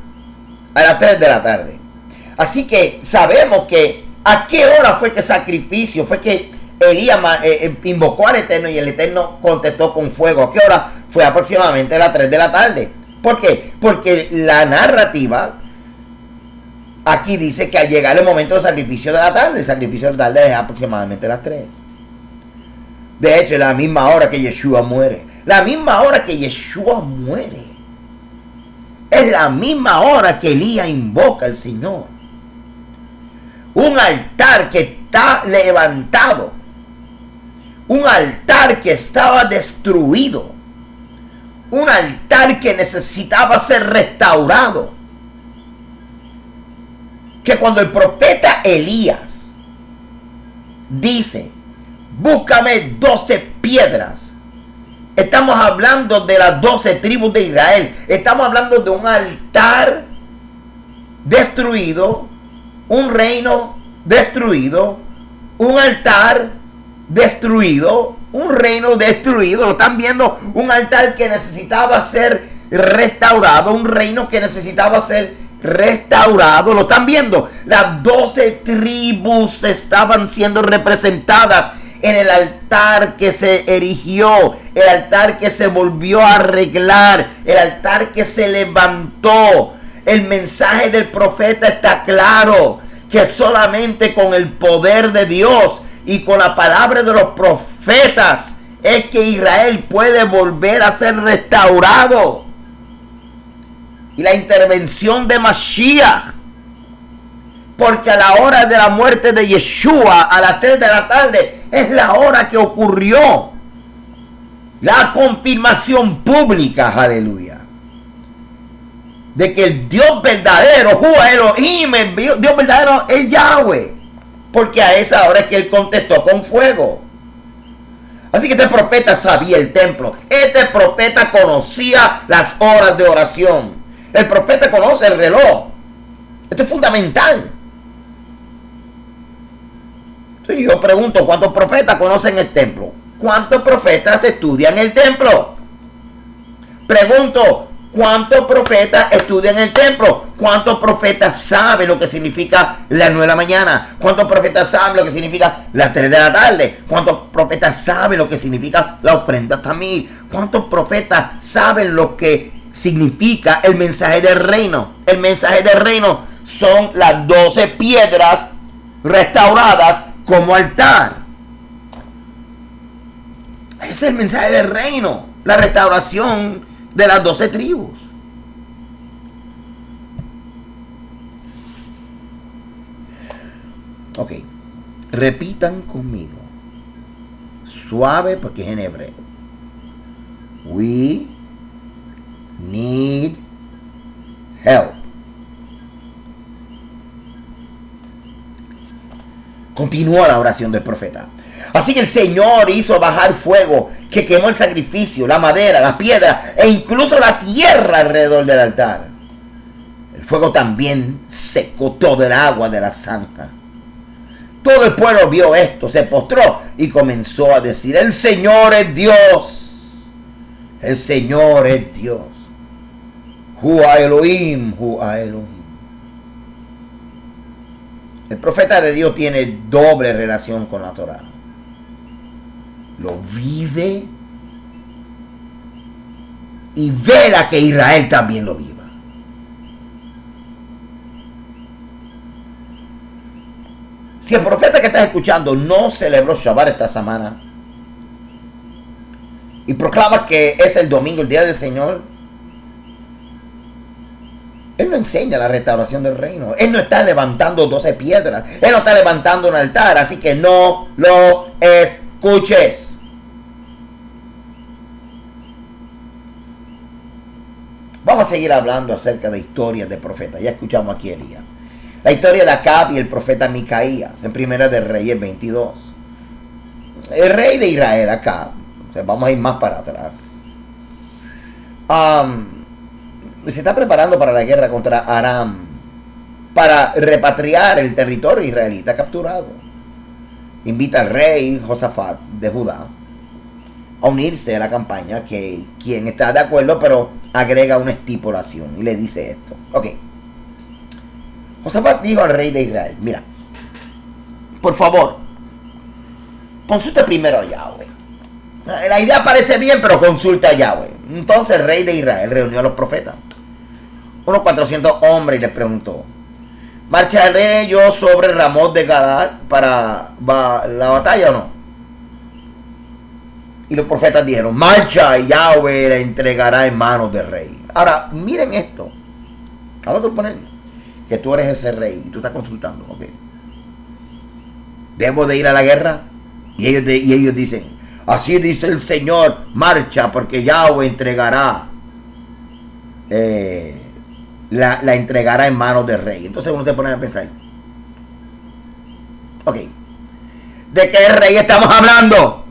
a las 3 de la tarde. Así que sabemos que a qué hora fue que sacrificio, fue que Elías invocó al Eterno y el Eterno contestó con fuego. ¿A qué hora? Fue aproximadamente a las 3 de la tarde. ¿Por qué? Porque la narrativa aquí dice que al llegar el momento del sacrificio de la tarde, el sacrificio de la tarde es aproximadamente a las 3. De hecho, es la misma hora que Yeshua muere. La misma hora que Yeshua muere. Es la misma hora que Elías invoca al Señor. Un altar que está levantado. Un altar que estaba destruido. Un altar que necesitaba ser restaurado. Que cuando el profeta Elías dice, búscame 12 piedras. Estamos hablando de las 12 tribus de Israel. Estamos hablando de un altar destruido, un reino destruido, un altar destruido, un reino destruido. Lo están viendo, un altar que necesitaba ser restaurado, un reino que necesitaba ser restaurado. Lo están viendo, las 12 tribus estaban siendo representadas en el altar que se erigió, el altar que se volvió a arreglar, el altar que se levantó. El mensaje del profeta está claro, que solamente con el poder de Dios y con la palabra de los profetas es que Israel puede volver a ser restaurado. Y la intervención de Mashiach, porque a la hora de la muerte de Yeshua, a las 3 de la tarde, es la hora que ocurrió la confirmación pública, aleluya, de que el Dios verdadero, Elohim, el Dios verdadero es Yahweh, porque a esa hora es que él contestó con fuego. Así que este profeta sabía el templo, este profeta conocía las horas de oración, el profeta conoce el reloj. Esto es fundamental. Entonces yo pregunto, ¿cuántos profetas conocen el templo? ¿Cuántos profetas estudian el templo? Pregunto, ¿cuántos profetas estudian el templo? ¿Cuántos profetas saben lo que significa las 9 de la mañana? ¿Cuántos profetas saben lo que significa las 3 de la tarde? ¿Cuántos profetas saben lo que significa la ofrenda tamil? ¿Cuántos profetas saben lo que significa el mensaje del reino? El mensaje del reino son las 12 piedras restauradas como altar. Ese es el mensaje del reino, la restauración de las 12 tribus. Ok, repitan conmigo, suave porque es en hebreo. We need help. Continúa la oración del profeta. Así que el Señor hizo bajar fuego que quemó el sacrificio, la madera, las piedras e incluso la tierra alrededor del altar. El fuego también secó todo el agua de la zanja. Todo el pueblo vio esto, se postró y comenzó a decir: el Señor es Dios. El Señor es Dios. Hua Elohim, Hua Elohim. El profeta de Dios tiene doble relación con la Torá. Lo vive y vela que Israel también lo viva. Si el profeta que estás escuchando no celebró Shabbat esta semana y proclama que es el domingo, el día del Señor, él no enseña la restauración del reino. Él no está levantando 12 piedras. Él no está levantando un altar. Así que no lo escuches. Vamos a seguir hablando acerca de historias de profetas. Ya escuchamos aquí a Elías. La historia de Acab y el profeta Micaías en Primera de Reyes 22. El rey de Israel, Acab. O sea, vamos a ir más para atrás. Se está preparando para la guerra contra Aram, para repatriar el territorio israelita capturado. Invita al rey Josafat de Judá a unirse a la campaña, que quien está de acuerdo, pero agrega una estipulación y le dice esto. Ok. Josafat dijo al rey de Israel: mira, por favor, consulta primero a Yahweh. La idea parece bien, pero consulta a Yahweh. Entonces el rey de Israel reunió a los profetas, unos 400 hombres, y les preguntó: ¿marcharé yo sobre Ramot de Galaad para la batalla o no? Y los profetas dijeron: marcha, y Yahweh la entregará en manos del rey. Ahora, miren esto. Vamos a suponer que tú eres ese rey y tú estás consultando. Ok, ¿debo de ir a la guerra? Y ellos dicen: así dice el Señor, marcha, porque Yahweh entregará la entregará en manos del rey. Entonces uno se pone a pensar: ok, ¿de qué rey estamos hablando?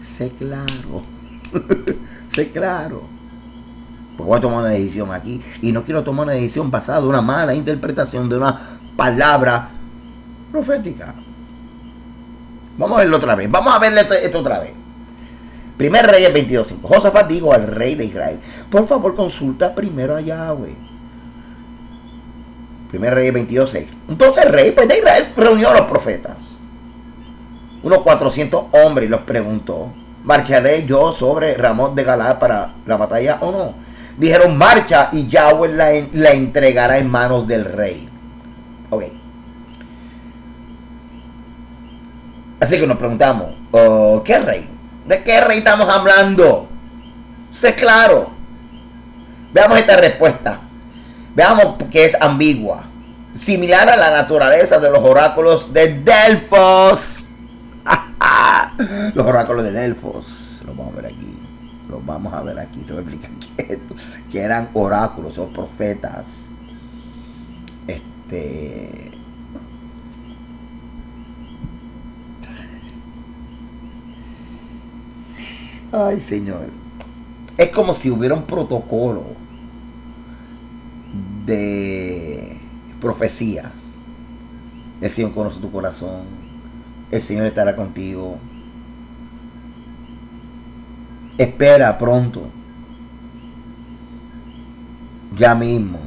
Sé claro. Sé claro. Porque voy a tomar una decisión aquí, y no quiero tomar una decisión basada en una mala interpretación de una palabra profética. Vamos a verlo otra vez. Vamos a verle esto otra vez. Primer Reyes 22:5. Josafat dijo al rey de Israel: por favor, consulta primero a Yahweh. Primer Reyes 22:6. Entonces el rey de Israel reunió a los profetas, unos 400 hombres, y los preguntó: ¿marcharé yo sobre Ramot de Galaad para la batalla o no? Dijeron: marcha, y Yahweh la entregará en manos del rey. Ok. Así que nos preguntamos: ¿qué rey? ¿De qué rey estamos hablando? Sé claro. Veamos esta respuesta. Veamos que es ambigua, similar a la naturaleza de los oráculos de Delfos. Los oráculos de Delfos. Los vamos a ver aquí. Los vamos a ver aquí. Te voy a explicar que eran oráculos o profetas. Ay, Señor. Es como si hubiera un protocolo de profecías. El Señor conoce tu corazón. El Señor estará contigo. Espera pronto. Ya mismo.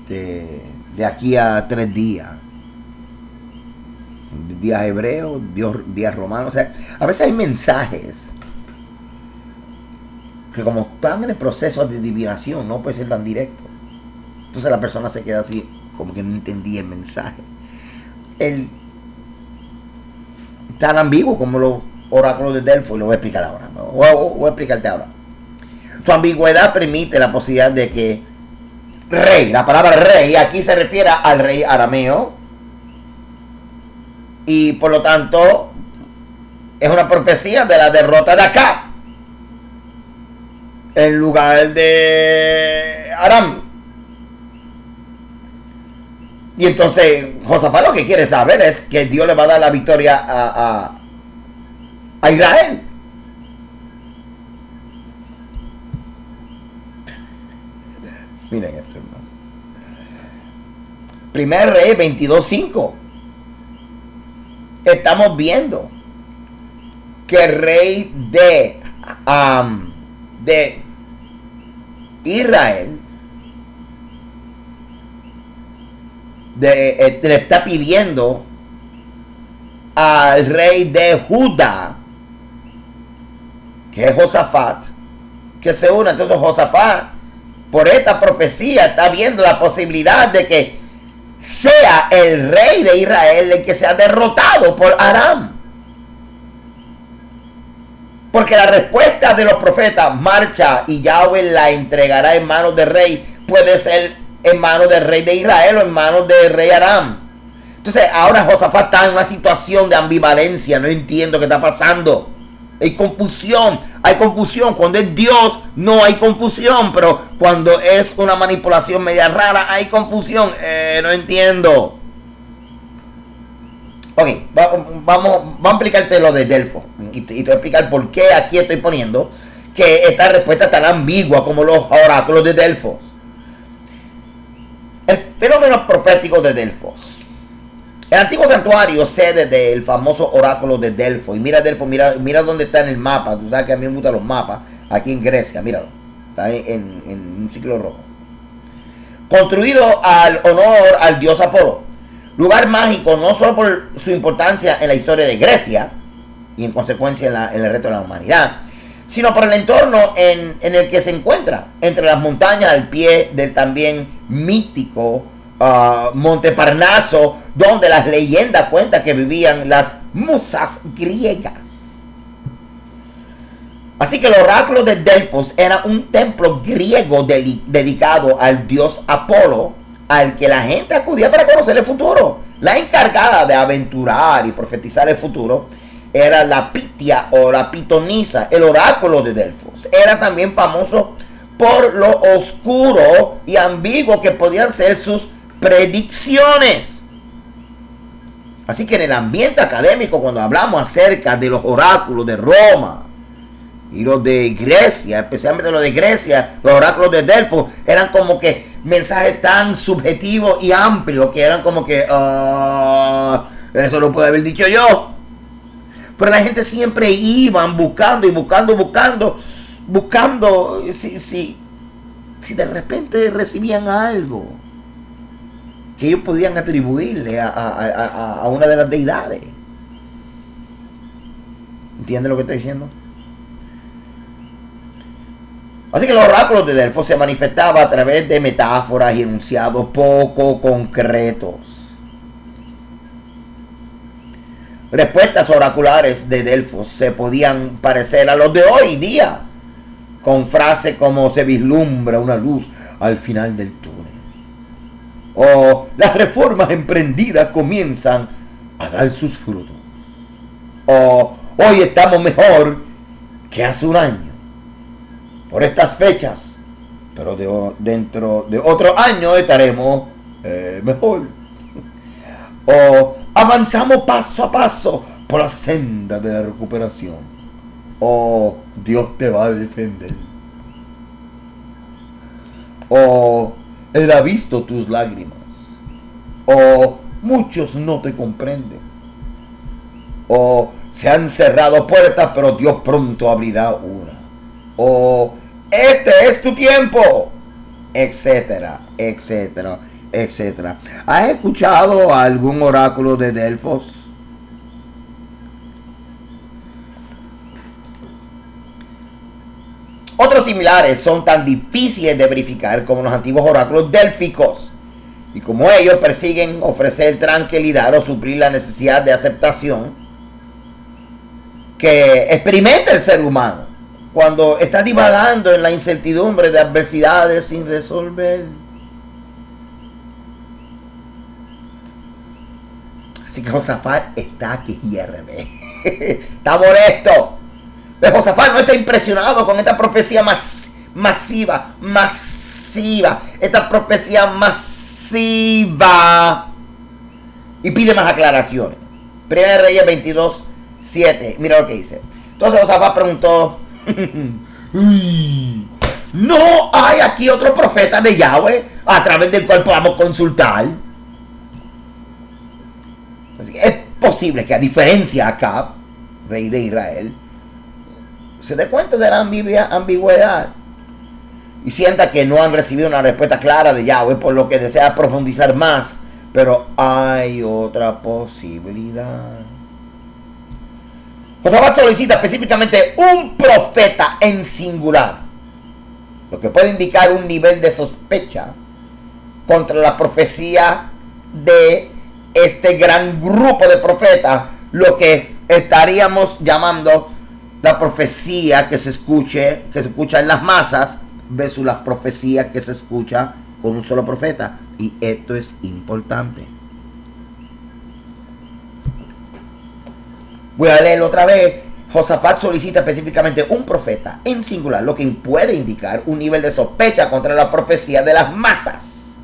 De aquí a 3 días. Días hebreos, días romanos. O sea, a veces hay mensajes que, como están en el proceso de adivinación, no puede ser tan directo. Entonces la persona se queda así, como que no entendía el mensaje. Tan ambiguo como los oráculos de Delfos, y lo voy a explicar ahora. Voy a explicarte ahora. Su ambigüedad permite la posibilidad de que rey, la palabra rey aquí se refiere al rey arameo, y por lo tanto es una profecía de la derrota de Acab en lugar de Aram. Y entonces Josafat lo que quiere saber es que Dios le va a dar la victoria a Israel. Miren esto, hermano. Primer Rey 22:5. Estamos viendo que el rey de Israel le está pidiendo al rey de Judá, que es Josafat, que se una. Entonces Josafat, por esta profecía, está viendo la posibilidad de que sea el rey de Israel el que sea derrotado por Aram. Porque la respuesta de los profetas, marcha y Yahweh la entregará en manos del rey, puede ser en manos del rey de Israel o en manos del rey Aram. Entonces ahora Josafat está en una situación de ambivalencia, no entiendo qué está pasando. Hay confusión. Cuando es Dios no hay confusión, pero cuando es una manipulación media rara hay confusión. No entiendo. Ok, vamos a explicarte lo de Delfos. Y te voy a explicar por qué aquí estoy poniendo que esta respuesta es tan ambigua como los oráculos de Delfos. El fenómeno profético de Delfos. El antiguo santuario, sede del famoso oráculo de Delfos. Y mira Delfos, mira dónde está en el mapa. Tú sabes que a mí me gustan los mapas. Aquí en Grecia, míralo. Está en un ciclo rojo. Construido al honor al dios Apolo. Lugar mágico no solo por su importancia en la historia de Grecia y en consecuencia en el resto de la humanidad, sino por el entorno en el que se encuentra, entre las montañas al pie del también mítico Monte Parnaso, donde las leyendas cuentan que vivían las musas griegas. Así que el oráculo de Delfos era un templo griego dedicado al dios Apolo, al que la gente acudía para conocer el futuro. La encargada de aventurar y profetizar el futuro era la Pitia o la Pitonisa. El oráculo de Delfos era también famoso por lo oscuro y ambiguo que podían ser sus predicciones. Así que en el ambiente académico, cuando hablamos acerca de los oráculos de Roma y los de Grecia, especialmente los de Grecia, los oráculos de Delfos eran como que mensajes tan subjetivos y amplios que eran como que eso lo puedo haber dicho yo. Pero la gente siempre iban buscando si de repente recibían algo que ellos podían atribuirle a una de las deidades. ¿Entiendes lo que estoy diciendo? Así que los oráculos de Delfos se manifestaban a través de metáforas y enunciados poco concretos. Respuestas oraculares de Delfos se podían parecer a los de hoy día, con frases como se vislumbra una luz al final del túnel, o las reformas emprendidas comienzan a dar sus frutos, o hoy estamos mejor que hace un año por estas fechas, pero dentro de otro año estaremos mejor. O avanzamos paso a paso por la senda de la recuperación. O Dios te va a defender. O Él ha visto tus lágrimas. O muchos no te comprenden. O se han cerrado puertas, pero Dios pronto abrirá una. O este es tu tiempo, etcétera, etcétera, etcétera. ¿Has escuchado algún oráculo de Delfos? Otros similares son tan difíciles de verificar como los antiguos oráculos délficos, y como ellos persiguen ofrecer tranquilidad o suplir la necesidad de aceptación que experimenta el ser humano cuando está divagando en la incertidumbre de adversidades sin resolver. Así que Josafat está que hierve. Está molesto. Pero Josafat no está impresionado con esta profecía masiva. Esta profecía masiva. Y pide más aclaraciones. Primera de Reyes 22:7. Mira lo que dice. Entonces Josafat preguntó: ¿no hay aquí otro profeta de Yahweh a través del cual podamos consultar? Así que es posible que, a diferencia de Acab, rey de Israel, se dé cuenta de la ambigüedad y sienta que no han recibido una respuesta clara de Yahweh, por lo que desea profundizar más. Pero hay otra posibilidad. Josafat solicita específicamente un profeta en singular, lo que puede indicar un nivel de sospecha contra la profecía de este gran grupo de profetas, lo que estaríamos llamando la profecía que se escucha en las masas versus las profecías que se escucha con un solo profeta. Y esto es importante. Voy a leerlo otra vez. Josafat solicita específicamente un profeta en singular, lo que puede indicar un nivel de sospecha contra la profecía de las masas.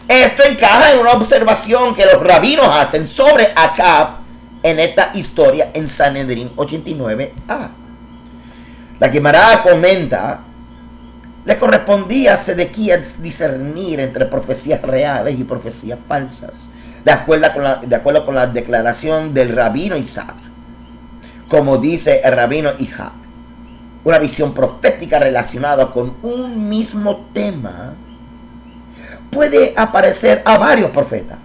Esto encaja en una observación que los rabinos hacen sobre Acab en esta historia en Sanedrín 89a. La Guemará comenta: le correspondía a Sedequías discernir entre profecías reales y profecías falsas, de acuerdo con la declaración del rabino Isaac. Como dice el rabino Isaac, una visión profética relacionada con un mismo tema puede aparecer a varios profetas,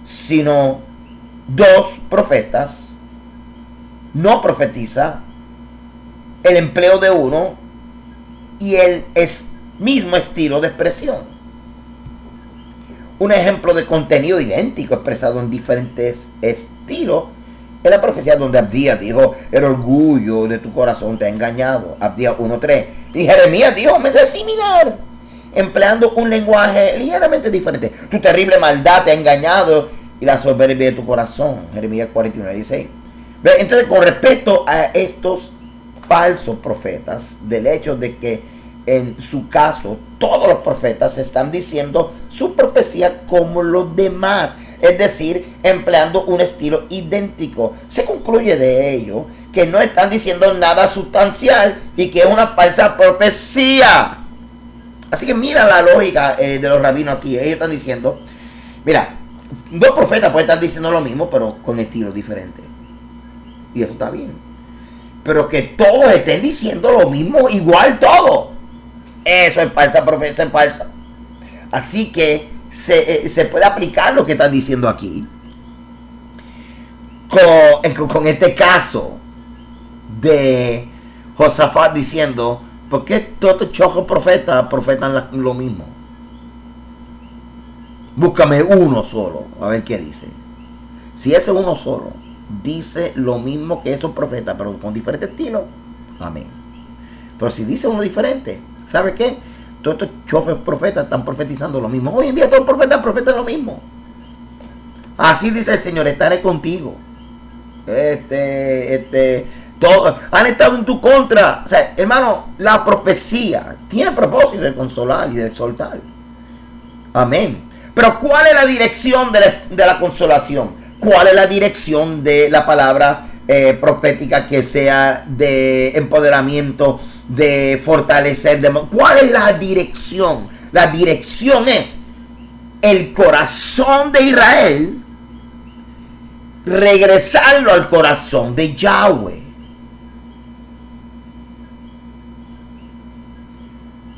sino dos profetas no profetiza el empleo de uno y el mismo estilo de expresión. Un ejemplo de contenido idéntico expresado en diferentes estilos es la profecía donde Abdías dijo: el orgullo de tu corazón te ha engañado. Abdías 1:3. Y Jeremías dijo un mensaje similar, empleando un lenguaje ligeramente diferente: tu terrible maldad te ha engañado y la soberbia de tu corazón. Jeremías 41:16. Entonces, con respecto a estos falsos profetas, del hecho de que en su caso todos los profetas están diciendo su profecía como los demás, es decir, empleando un estilo idéntico, se concluye de ello que no están diciendo nada sustancial y que es una falsa profecía. Así que mira la lógica de los rabinos aquí. Ellos están diciendo, mira, dos profetas pueden estar diciendo lo mismo, pero con estilos diferentes. Y eso está bien. Pero que todos estén diciendo lo mismo, igual todo, eso es falsa profecía, es falsa. Así que se puede aplicar lo que están diciendo aquí con este caso de Josafat diciendo: ¿por qué todos estos chojos profetan lo mismo? Búscame uno solo, a ver qué dice. Si ese uno solo dice lo mismo que esos profetas, pero con diferente estilo, amén. Pero si dice uno diferente, ¿sabe qué? Todos estos chofes profetas están profetizando lo mismo. Hoy en día todos los profetas profetan lo mismo. Así dice el Señor: estaré contigo. Todos han estado en tu contra. O sea, hermano, la profecía tiene propósito de consolar y de exhortar. Amén. Pero ¿cuál es la dirección de la consolación? ¿Cuál es la dirección de la palabra profética que sea de empoderamiento, de fortalecer? ¿Cuál es la dirección? La dirección es el corazón de Israel, regresarlo al corazón de Yahweh.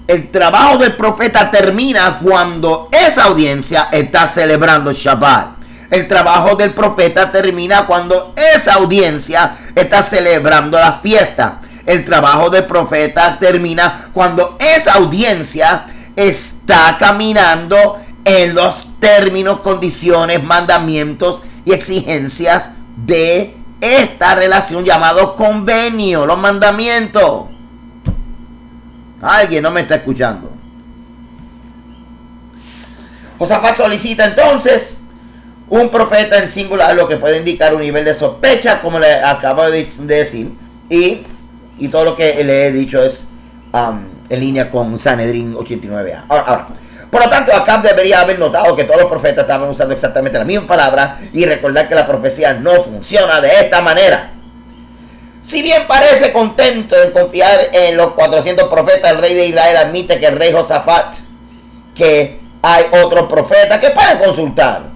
El trabajo del profeta termina cuando esa audiencia está celebrando Shabbat. El trabajo del profeta termina cuando esa audiencia está celebrando la fiesta. El trabajo del profeta termina cuando esa audiencia está caminando en los términos, condiciones, mandamientos y exigencias de esta relación llamado convenio, los mandamientos. Alguien no me está escuchando. Josafat solicita entonces un profeta en singular, lo que puede indicar un nivel de sospecha, como le acabo de decir, y todo lo que le he dicho es en línea con Sanedrín 89a. Ahora, por lo tanto, Acab debería haber notado que todos los profetas estaban usando exactamente la misma palabra y recordar que la profecía no funciona de esta manera. Si bien parece contento en confiar en los 400 profetas, el rey de Israel admite que el rey Josafat, que hay otros profetas que pueden consultar.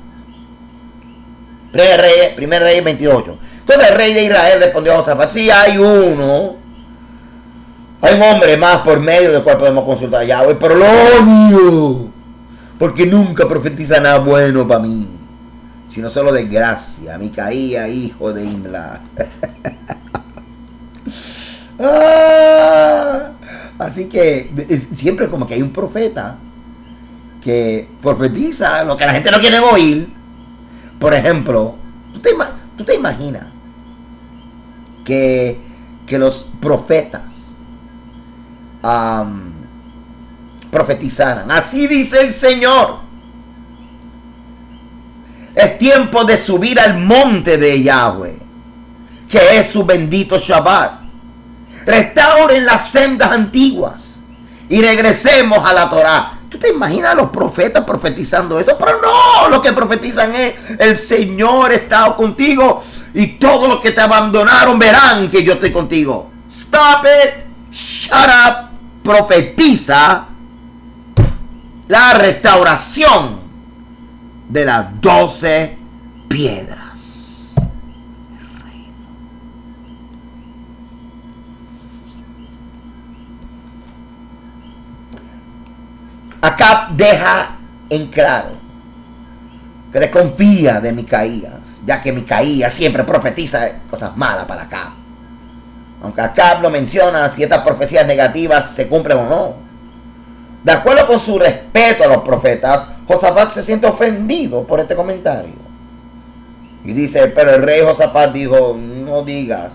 Primer rey 28. Entonces el rey de Israel respondió a Josafat: sí, hay uno. Hay un hombre más por medio del cual podemos consultar a Yahweh, pero lo odio, porque nunca profetiza nada bueno para mí, sino solo desgracia. Micaía, hijo de Imla. Así que siempre como que hay un profeta que profetiza lo que la gente no quiere oír. Por ejemplo, ¿tú te imaginas que los profetas profetizaran? Así dice el Señor: es tiempo de subir al monte de Yahweh, que es su bendito Shabbat. Restauren las sendas antiguas y regresemos a la Torá. ¿Tú te imaginas a los profetas profetizando eso? Pero no, lo que profetizan es: el Señor está contigo y todos los que te abandonaron verán que yo estoy contigo. Stop it, shut up. Profetiza la restauración de las 12 piedras. Acab deja en claro que desconfía de Micaías, ya que Micaías siempre profetiza cosas malas para Acab. Aunque Acab lo menciona si estas profecías negativas se cumplen o no. De acuerdo con su respeto a los profetas, Josafat se siente ofendido por este comentario. Y dice: pero el rey Josafat dijo: no digas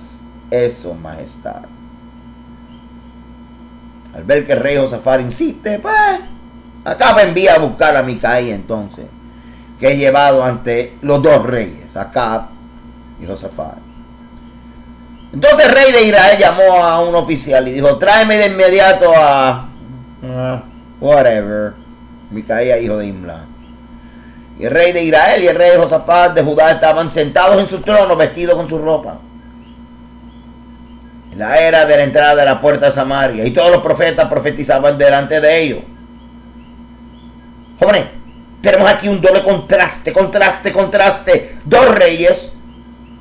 eso, majestad. Al ver que el rey Josafat insiste, pues Acab envía a buscar a Micaías entonces, que es llevado ante los dos reyes, Acab y Josafat. Entonces el rey de Israel llamó a un oficial y dijo: tráeme de inmediato a whatever, Micaías, hijo de Imla. Y el rey de Israel y el rey de Josafat de Judá estaban sentados en su trono, vestidos con su ropa, en la era de la entrada de la puerta de Samaria, y todos los profetas profetizaban delante de ellos. Jóvenes, tenemos aquí un doble contraste. Dos reyes,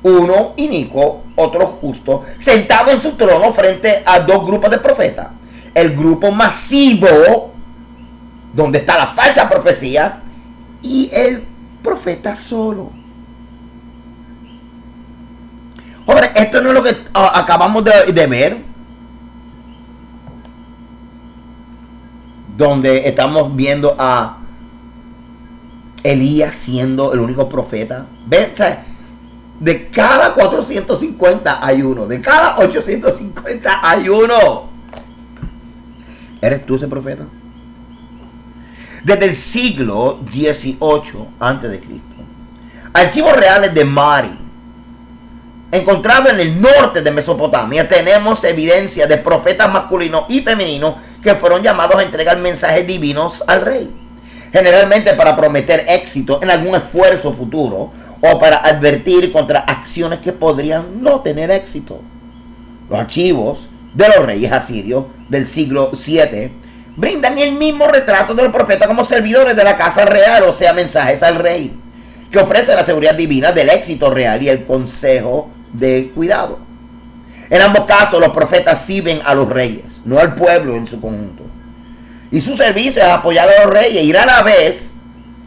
uno inicuo, otro justo, sentado en su trono frente a dos grupos de profetas. El grupo masivo, donde está la falsa profecía, y el profeta solo. Jóvenes, esto no es lo que acabamos de ver, donde estamos viendo a Elías siendo el único profeta. ¿Ven? O sea, de cada 450 hay uno. De cada 850 hay uno. ¿Eres tú ese profeta? Desde el siglo XVIII a.C., archivos reales de Mari, encontrado en el norte de Mesopotamia, tenemos evidencia de profetas masculinos y femeninos que fueron llamados a entregar mensajes divinos al rey, generalmente para prometer éxito en algún esfuerzo futuro o para advertir contra acciones que podrían no tener éxito. Los archivos de los reyes asirios del siglo VII brindan el mismo retrato de los profetas como servidores de la casa real, o sea, mensajes al rey, que ofrecen la seguridad divina del éxito real y el consejo de cuidado. En ambos casos, los profetas sirven a los reyes, no al pueblo en su conjunto. Y su servicio es apoyar a los reyes y rara vez,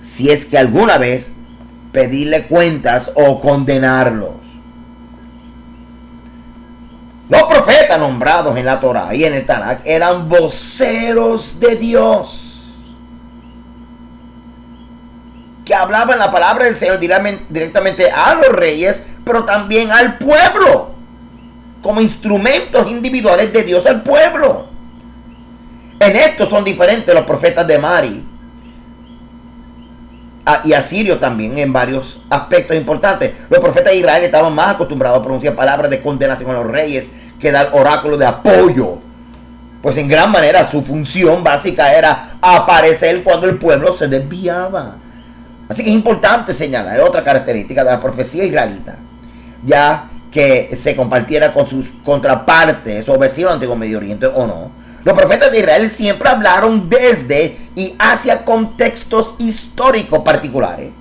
si es que alguna vez, pedirle cuentas o condenarlos. Los profetas nombrados en la Torá y en el Tanakh eran voceros de Dios, que hablaban la palabra del Señor directamente a los reyes, pero también al pueblo, como instrumentos individuales de Dios al pueblo. En esto son diferentes los profetas de Mari y asirio también en varios aspectos importantes. Los profetas de Israel estaban más acostumbrados a pronunciar palabras de condenación a los reyes que dar oráculos de apoyo, pues en gran manera su función básica era aparecer cuando el pueblo se desviaba. Así que es importante señalar otra característica de la profecía israelita, ya que se compartiera con sus contrapartes o vecinos del antiguo Medio Oriente o no. Los profetas de Israel siempre hablaron desde y hacia contextos históricos particulares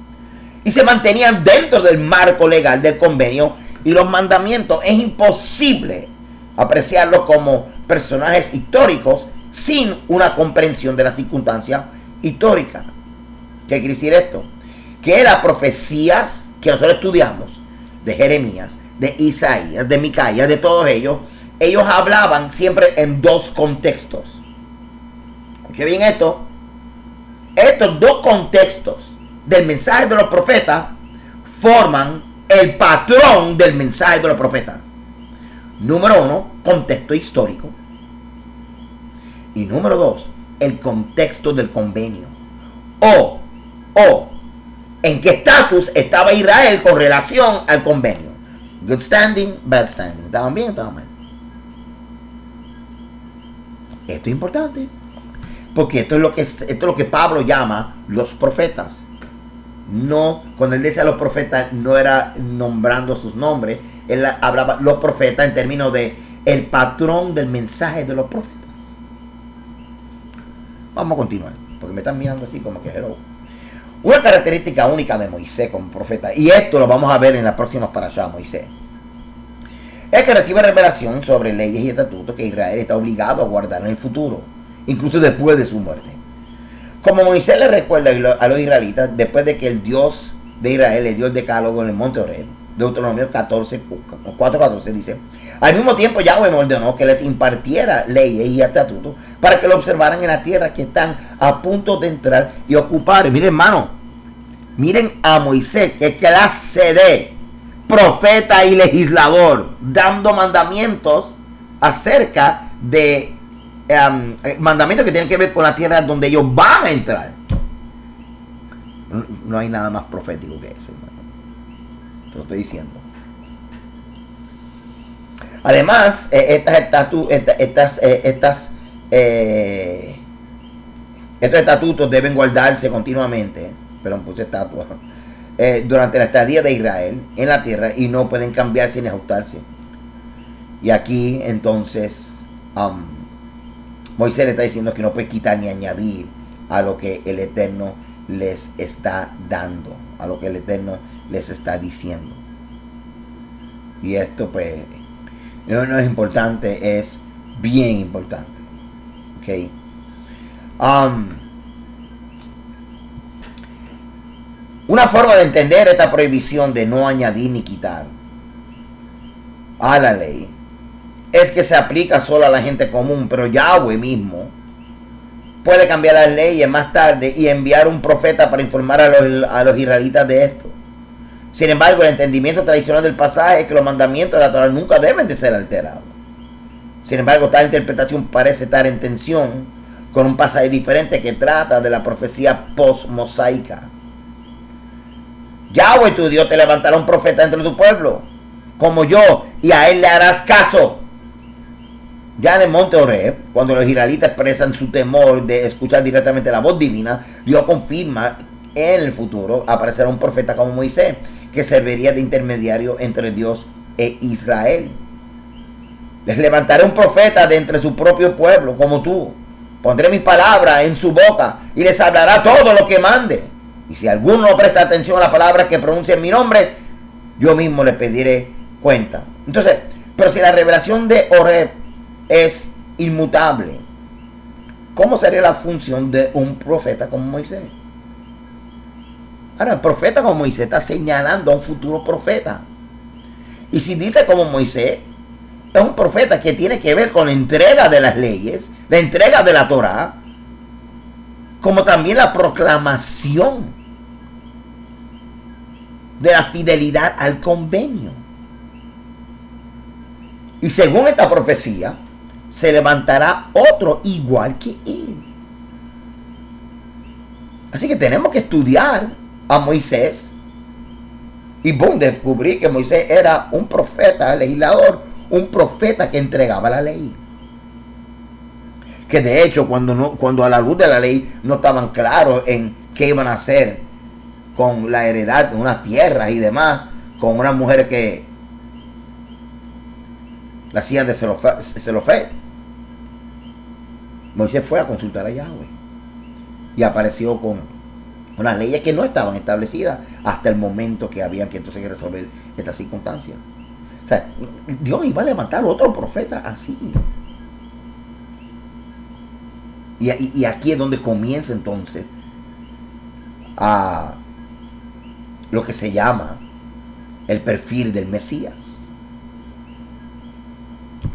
y se mantenían dentro del marco legal del convenio y los mandamientos. Es imposible apreciarlos como personajes históricos sin una comprensión de las circunstancias históricas. ¿Qué quiere decir esto? Que las profecías que nosotros estudiamos, de Jeremías, de Isaías, de Micaías, de todos ellos hablaban siempre en dos contextos. Escuche bien esto. Estos dos contextos del mensaje de los profetas forman el patrón del mensaje de los profetas. Número uno, contexto histórico. Y número dos, el contexto del convenio. O, en qué estatus estaba Israel con relación al convenio. Good standing, bad standing. ¿Estaban bien o estaban mal? Esto es importante. Porque esto es lo que Pablo llama los profetas. No, cuando él decía los profetas, no era nombrando sus nombres. Él hablaba los profetas en términos de el patrón del mensaje de los profetas. Vamos a continuar, porque me están mirando así como que hello. Una característica única de Moisés como profeta, y esto lo vamos a ver en las próximas parashá, Moisés, es que recibe revelación sobre leyes y estatutos que Israel está obligado a guardar en el futuro, incluso después de su muerte. Como Moisés le recuerda a los israelitas, después de que el Dios de Israel le dio el decálogo en el monte Horeb, Deuteronomio 4:14 dice: al mismo tiempo Yahweh me ordenó que les impartiera leyes y estatutos para que lo observaran en la tierra que están a punto de entrar y ocupar. Miren, hermano, miren a Moisés, que clase de profeta y legislador, dando mandamientos acerca de mandamientos que tienen que ver con la tierra donde ellos van a entrar. No hay nada más profético que eso, hermano. Te lo estoy diciendo. Además, estos estatutos deben guardarse continuamente, puse estatua, durante la estadía de Israel en la tierra, y no pueden cambiarse ni ajustarse. Y aquí entonces Moisés le está diciendo que no puede quitar ni añadir a lo que el Eterno les está dando, a lo que el Eterno les está diciendo. Y esto pues no es importante, es bien importante. Ok. Una forma de entender esta prohibición de no añadir ni quitar a la ley es que se aplica solo a la gente común, pero Yahweh mismo puede cambiar las leyes más tarde y enviar un profeta para informar a los israelitas de esto. Sin embargo, el entendimiento tradicional del pasaje es que los mandamientos de la Torah nunca deben de ser alterados. Sin embargo, tal interpretación parece estar en tensión con un pasaje diferente que trata de la profecía post-mosaica. Yahweh tu Dios te levantará un profeta entre tu pueblo, como yo, y a él le harás caso. Ya en el monte Horeb, cuando los israelitas expresan su temor de escuchar directamente la voz divina, Dios confirma en el futuro aparecerá un profeta como Moisés, que serviría de intermediario entre Dios e Israel. Les levantaré un profeta de entre su propio pueblo, como tú. Pondré mis palabras en su boca y les hablará todo lo que mande. Y si alguno no presta atención a las palabras que pronuncia en mi nombre, yo mismo le pediré cuenta. Entonces, pero si la revelación de Horeb es inmutable, ¿cómo sería la función de un profeta como Moisés? Ahora, el profeta como Moisés está señalando a un futuro profeta. Y si dice como Moisés, es un profeta que tiene que ver con la entrega de las leyes, la entrega de la Torá, como también la proclamación de la fidelidad al convenio. Y según esta profecía, se levantará otro igual que él. Así que tenemos que estudiar a Moisés y descubrí que Moisés era un profeta, legislador, un profeta que entregaba la ley. Que de hecho cuando a la luz de la ley no estaban claros en qué iban a hacer con la heredad de unas tierras y demás, con unas mujeres que la hacían de Zelofet, Moisés fue a consultar a Yahweh y apareció con unas leyes que no estaban establecidas hasta el momento que habían que entonces resolver estas circunstancias. O sea, Dios iba a levantar otro profeta así. Y aquí es donde comienza entonces a lo que se llama el perfil del Mesías.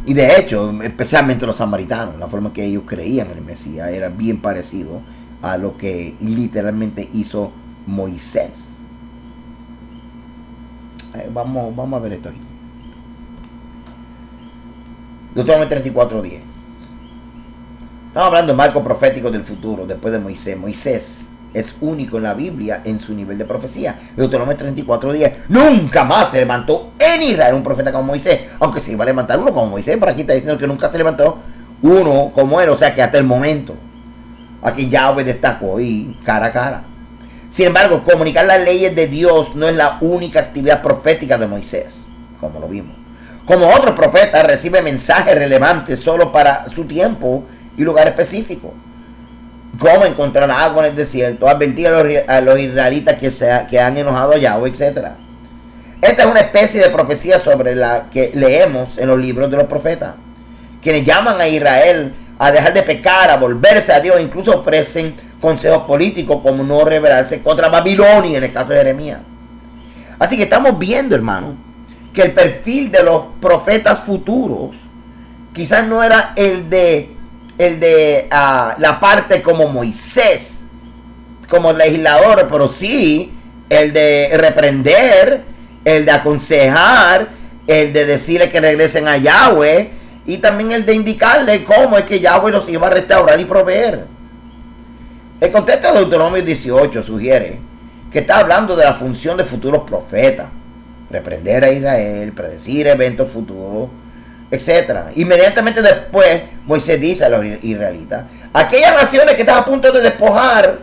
Y de hecho, especialmente los samaritanos, la forma que ellos creían en el Mesías era bien parecido a lo que literalmente hizo Moisés. Vamos a ver esto aquí. Deuteronomio 34:10. Estamos hablando de marco profético del futuro, después de Moisés. Moisés es único en la Biblia en su nivel de profecía. Deuteronomio 34:10. Nunca más se levantó en Israel un profeta como Moisés. Aunque se iba a levantar uno como Moisés, por aquí está diciendo que nunca se levantó uno como él. O sea que hasta el momento, aquí Yahweh destacó y cara a cara. Sin embargo, comunicar las leyes de Dios no es la única actividad profética de Moisés, como lo vimos. Como otros profetas, recibe mensajes relevantes solo para su tiempo y lugar específico. Cómo encontrar agua en el desierto, advertir a los israelitas que han enojado a Yahweh, etc. Esta es una especie de profecía sobre la que leemos en los libros de los profetas, quienes llaman a Israel a dejar de pecar, a volverse a Dios, incluso ofrecen consejos políticos como no rebelarse contra Babilonia en el caso de Jeremías. Así que estamos viendo, hermano, que el perfil de los profetas futuros quizás no era el de la parte como Moisés, como legislador, pero sí el de reprender, el de aconsejar, el de decirle que regresen a Yahweh, y también el de indicarle cómo es que Yahweh los iba a restaurar y proveer. El contexto de Deuteronomio 18 sugiere que está hablando de la función de futuros profetas: reprender a Israel, predecir eventos futuros, etc. Inmediatamente después, Moisés dice a los israelitas: aquellas naciones que están a punto de despojar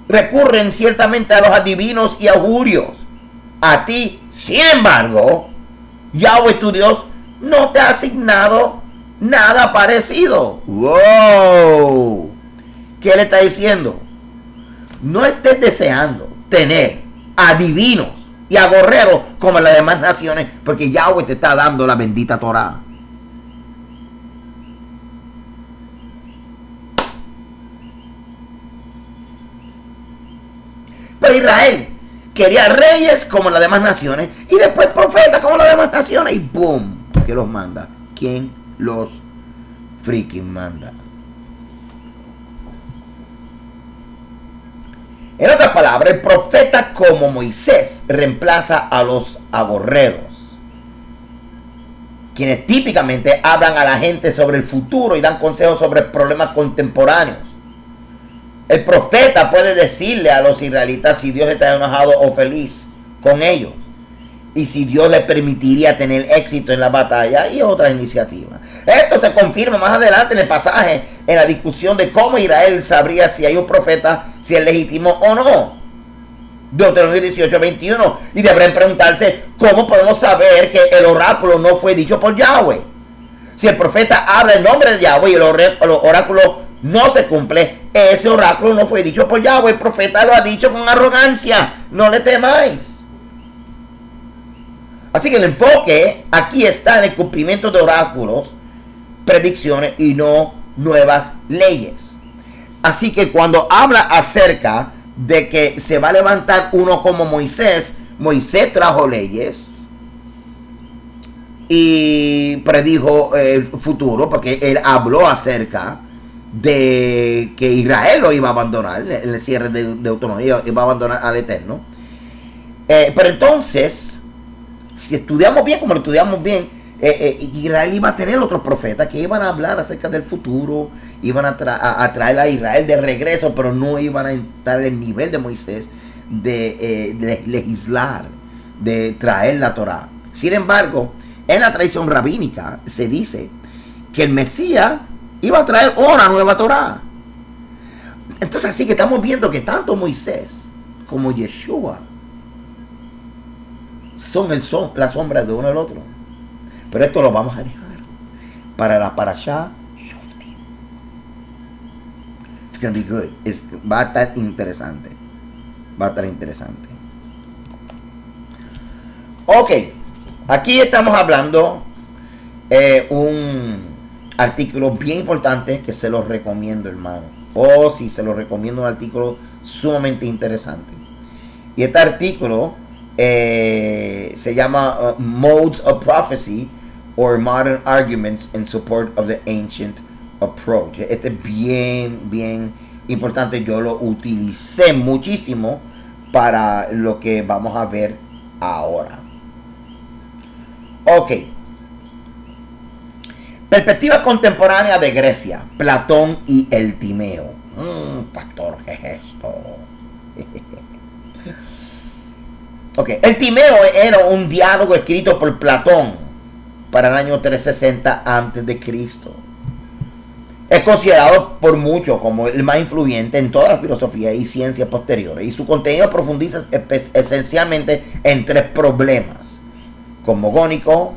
recurren ciertamente a los adivinos y augurios. A ti, sin embargo, Yahweh tu Dios no te ha asignado nada parecido. ¡Wow! ¿Qué le está diciendo? No estés deseando tener adivinos y agorreros como las demás naciones, porque Yahweh te está dando la bendita Torá. Pero Israel quería reyes como las demás naciones y después profetas como las demás naciones, y ¡boom! ¿Quién los manda? ¿Quién los freaking manda? En otras palabras, el profeta como Moisés reemplaza a los agorreros, quienes típicamente hablan a la gente sobre el futuro y dan consejos sobre problemas contemporáneos. El profeta puede decirle a los israelitas si Dios está enojado o feliz con ellos, y si Dios les permitiría tener éxito en la batalla y otras iniciativas. Esto se confirma más adelante en el pasaje, en la discusión de cómo Israel sabría si hay un profeta, si es legítimo o no. Deuteronomio 18:21. Y deberán preguntarse: ¿cómo podemos saber que el oráculo no fue dicho por Yahweh? Si el profeta habla en nombre de Yahweh y el oráculo no se cumple, ese oráculo no fue dicho por Yahweh. El profeta lo ha dicho con arrogancia. No le temáis. Así que el enfoque aquí está en el cumplimiento de oráculos, predicciones y no nuevas leyes. Así que cuando habla acerca de que se va a levantar uno como Moisés, Moisés trajo leyes y predijo el futuro, porque él habló acerca de que Israel lo iba a abandonar, en el cierre de Deuteronomio, iba a abandonar al Eterno. Pero entonces, si estudiamos bien, como lo estudiamos bien, Israel iba a tener otros profetas que iban a hablar acerca del futuro, iban a traer a Israel de regreso, pero no iban a estar el nivel de Moisés de legislar, de traer la Torá. Sin embargo, en la tradición rabínica se dice que el Mesías iba a traer una nueva Torá. Entonces, así que estamos viendo que tanto Moisés como Yeshua son la sombra de uno al otro. Pero esto lo vamos a dejar para la parashá Shoftim. It's going to be good. Va a estar interesante. Va a estar interesante. Ok. Aquí estamos hablando un artículo bien importante que se los recomiendo, hermano. Oh, sí, se los recomiendo, un artículo sumamente interesante. Y este artículo se llama Modes of Prophecy or Modern Arguments in Support of the Ancient Approach. Este es bien importante, yo lo utilicé muchísimo para lo que vamos a ver ahora. Ok. Perspectiva contemporánea de Grecia, Platón y el Timeo. Pastor, ¿qué es esto? Ok, el Timeo era un diálogo escrito por Platón para el año 360 a.C. Es considerado por muchos como el más influyente en toda la filosofía y ciencias posteriores, y su contenido profundiza esencialmente en tres problemas: cosmogónico,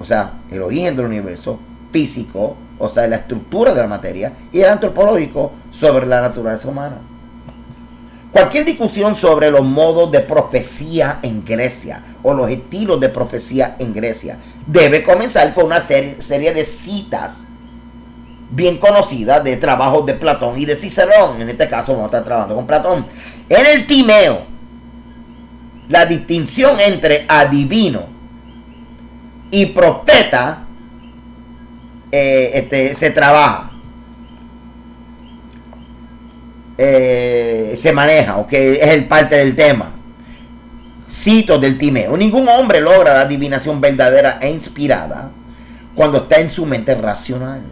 o sea, el origen del universo; físico, o sea, la estructura de la materia; y el antropológico, sobre la naturaleza humana. Cualquier discusión sobre los modos de profecía en Grecia o los estilos de profecía en Grecia debe comenzar con una serie de citas bien conocidas de trabajos de Platón y de Cicerón. En este caso vamos a estar trabajando con Platón. En el Timeo, la distinción entre adivino y profeta se trabaja, se maneja, ok, es el parte del tema. Cito del Timeo: ningún hombre logra la adivinación verdadera e inspirada cuando está en su mente racional,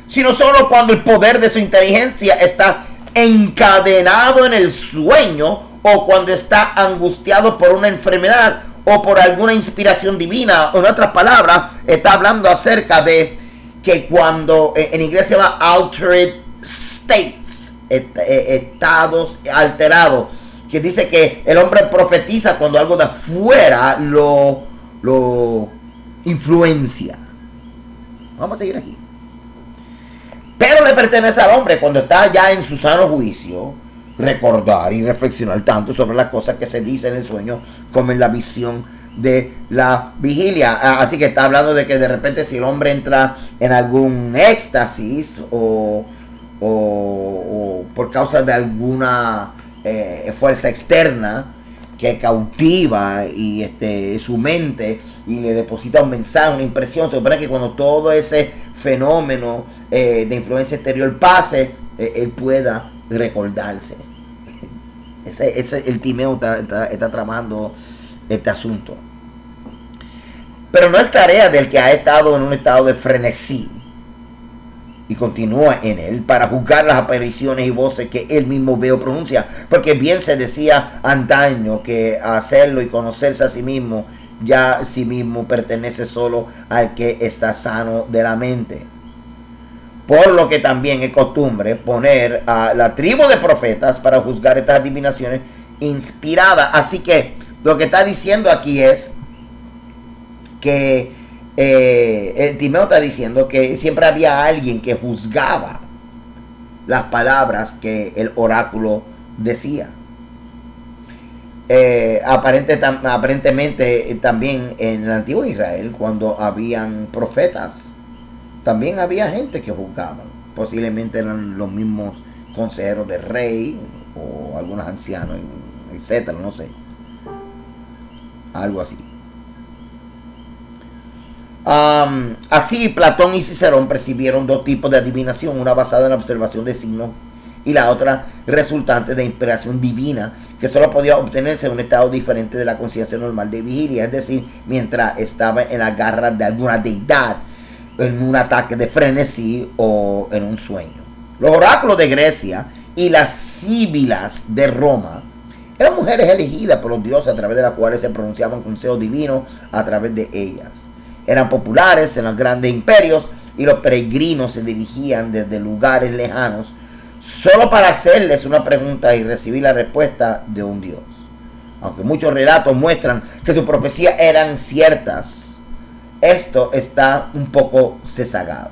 sino solo cuando el poder de su inteligencia está encadenado en el sueño, o cuando está angustiado por una enfermedad o por alguna inspiración divina. En otras palabras, está hablando acerca de que cuando en inglés se llama altered states, estados alterados, que dice que el hombre profetiza cuando algo de afuera lo influencia. Vamos a seguir aquí. Pero le pertenece al hombre, cuando está ya en su sano juicio, recordar y reflexionar tanto sobre las cosas que se dicen en el sueño como en la visión de la vigilia. Así que está hablando de que de repente, si el hombre entra en algún éxtasis o por causa de alguna fuerza externa que cautiva y su mente y le deposita un mensaje, una impresión, se supone que cuando todo ese fenómeno de influencia exterior pase, él pueda recordarse. El Timeo está tramando este asunto. Pero no es tarea del que ha estado en un estado de frenesí y continúa en él para juzgar las apariciones y voces que él mismo ve o pronuncia, porque bien se decía antaño que hacerlo y conocerse a sí mismo, ya a sí mismo, pertenece solo al que está sano de la mente. Por lo que también es costumbre poner a la tribu de profetas para juzgar estas adivinaciones inspiradas. Así que lo que está diciendo aquí es que el Timeo está diciendo que siempre había alguien que juzgaba las palabras que el oráculo decía. Aparentemente también en el antiguo Israel, cuando habían profetas, también había gente que juzgaban. Posiblemente eran los mismos consejeros del rey o algunos ancianos, etcétera, no sé, algo así. Así Platón y Cicerón percibieron dos tipos de adivinación: una basada en la observación de signos y la otra resultante de inspiración divina, que solo podía obtenerse en un estado diferente de la conciencia normal de vigilia, es decir, mientras estaba en la garra de alguna deidad, en un ataque de frenesí o en un sueño. Los oráculos de Grecia y las síbilas de Roma eran mujeres elegidas por los dioses, a través de las cuales se pronunciaban consejos divinos a través de ellas. Eran populares en los grandes imperios y los peregrinos se dirigían desde lugares lejanos solo para hacerles una pregunta y recibir la respuesta de un dios. Aunque muchos relatos muestran que sus profecías eran ciertas, esto está un poco sesgado.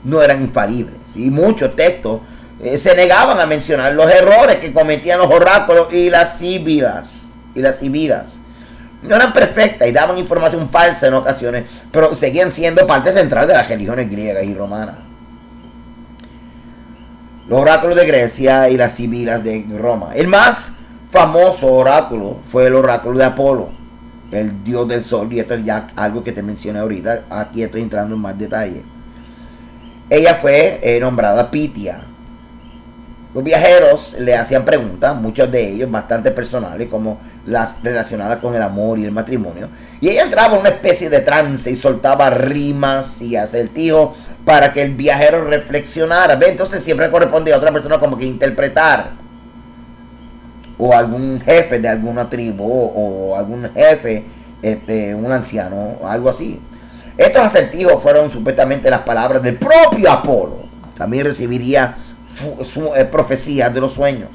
No eran infalibles. Y muchos textos se negaban a mencionar los errores que cometían los oráculos y las síbilas. No eran perfectas y daban información falsa en ocasiones, pero seguían siendo parte central de las religiones griegas y romanas. Los oráculos de Grecia y las síbilas de Roma. El más famoso oráculo fue el oráculo de Apolo, el dios del sol, y esto es ya algo que te mencioné ahorita. Aquí estoy entrando en más detalle. Ella fue nombrada Pitia Los viajeros le hacían preguntas, muchos de ellos bastante personales, como las relacionadas con el amor y el matrimonio. Y ella entraba en una especie de trance y soltaba rimas y acertijos para que el viajero reflexionara. ¿Ve? Entonces siempre correspondía a otra persona como que interpretar. O algún jefe de alguna tribu, o algún jefe, un anciano, o algo así. Estos acertijos fueron supuestamente las palabras del propio Apolo. También recibiría profecías de los sueños.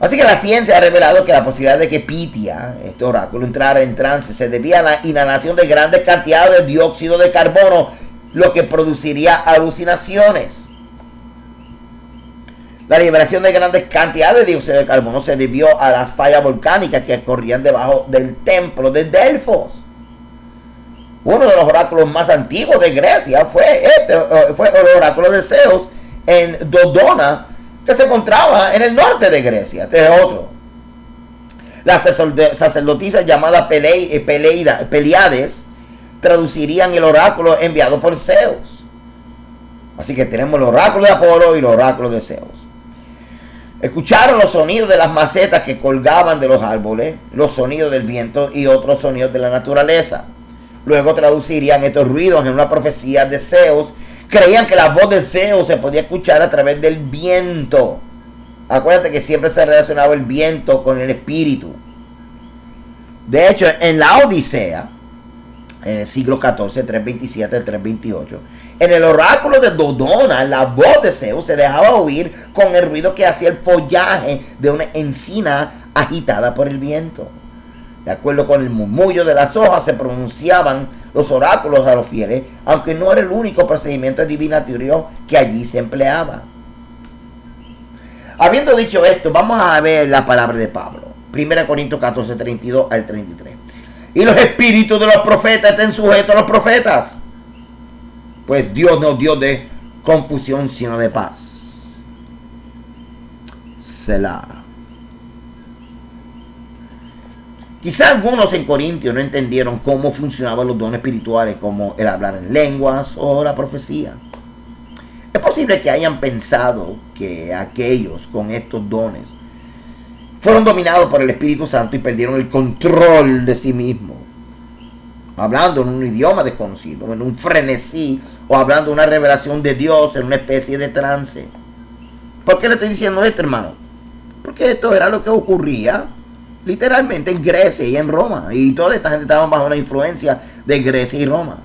Así que la ciencia ha revelado que la posibilidad de que Pitia, este oráculo, entrara en trance se debía a la inhalación de grandes cantidades de dióxido de carbono, lo que produciría alucinaciones. La liberación de grandes cantidades de dióxido de carbono se debió a las fallas volcánicas que corrían debajo del templo de Delfos. Uno de los oráculos más antiguos de Grecia fue el oráculo de Zeus en Dodona, que se encontraba en el norte de Grecia. Este es otro. Las sacerdotisas llamadas Pleiades traducirían el oráculo enviado por Zeus. Así que tenemos el oráculo de Apolo y el oráculo de Zeus. Escucharon los sonidos de las macetas que colgaban de los árboles, los sonidos del viento y otros sonidos de la naturaleza. Luego traducirían estos ruidos en una profecía de Zeus. Creían que la voz de Zeus se podía escuchar a través del viento. Acuérdate que siempre se relacionaba el viento con el espíritu. De hecho, en la Odisea, en el siglo XIV, 327 al 328, en el oráculo de Dodona, la voz de Zeus se dejaba oír con el ruido que hacía el follaje de una encina agitada por el viento. De acuerdo con el murmullo de las hojas se pronunciaban los oráculos a los fieles, aunque no era el único procedimiento divinatorio que allí se empleaba. Habiendo dicho esto, vamos a ver la palabra de Pablo. 1 Corintios 14, 32 al 33. Y los espíritus de los profetas estén sujetos a los profetas, pues Dios no es Dios de confusión, sino de paz. Selah. Quizá algunos en Corintios no entendieron cómo funcionaban los dones espirituales, como el hablar en lenguas o la profecía. Es posible que hayan pensado que aquellos con estos dones fueron dominados por el Espíritu Santo y perdieron el control de sí mismos, hablando en un idioma desconocido, en un frenesí, o hablando de una revelación de Dios en una especie de trance. ¿Por qué le estoy diciendo esto, hermano? Porque esto era lo que ocurría literalmente en Grecia y en Roma. Y toda esta gente estaba bajo la influencia de Grecia y Roma.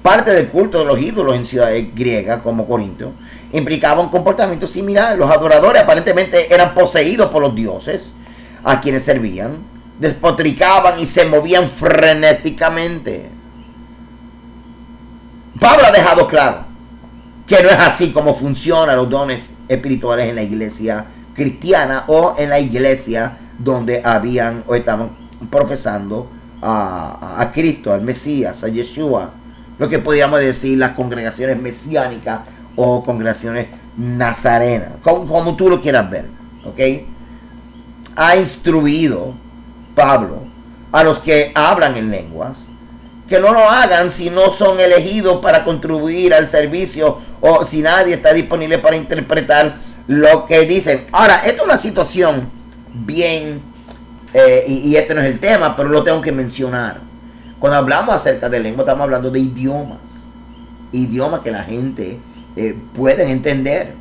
Parte del culto de los ídolos en ciudades griegas como Corinto implicaba un comportamiento similar. Los adoradores aparentemente eran poseídos por los dioses a quienes servían, despotricaban y se movían frenéticamente. Pablo ha dejado claro que no es así como funcionan los dones espirituales en la iglesia cristiana o en la iglesia donde habían o estaban profesando a Cristo, al Mesías, a Yeshua, lo que podríamos decir las congregaciones mesiánicas o congregaciones nazarenas, como tú lo quieras ver, ¿ok? Ha instruido Pablo a los que hablan en lenguas que no lo hagan si no son elegidos para contribuir al servicio o si nadie está disponible para interpretar lo que dicen. Ahora, esta es una situación bien, y este no es el tema, pero lo tengo que mencionar. Cuando hablamos acerca de lengua, estamos hablando de idiomas que la gente puede entender,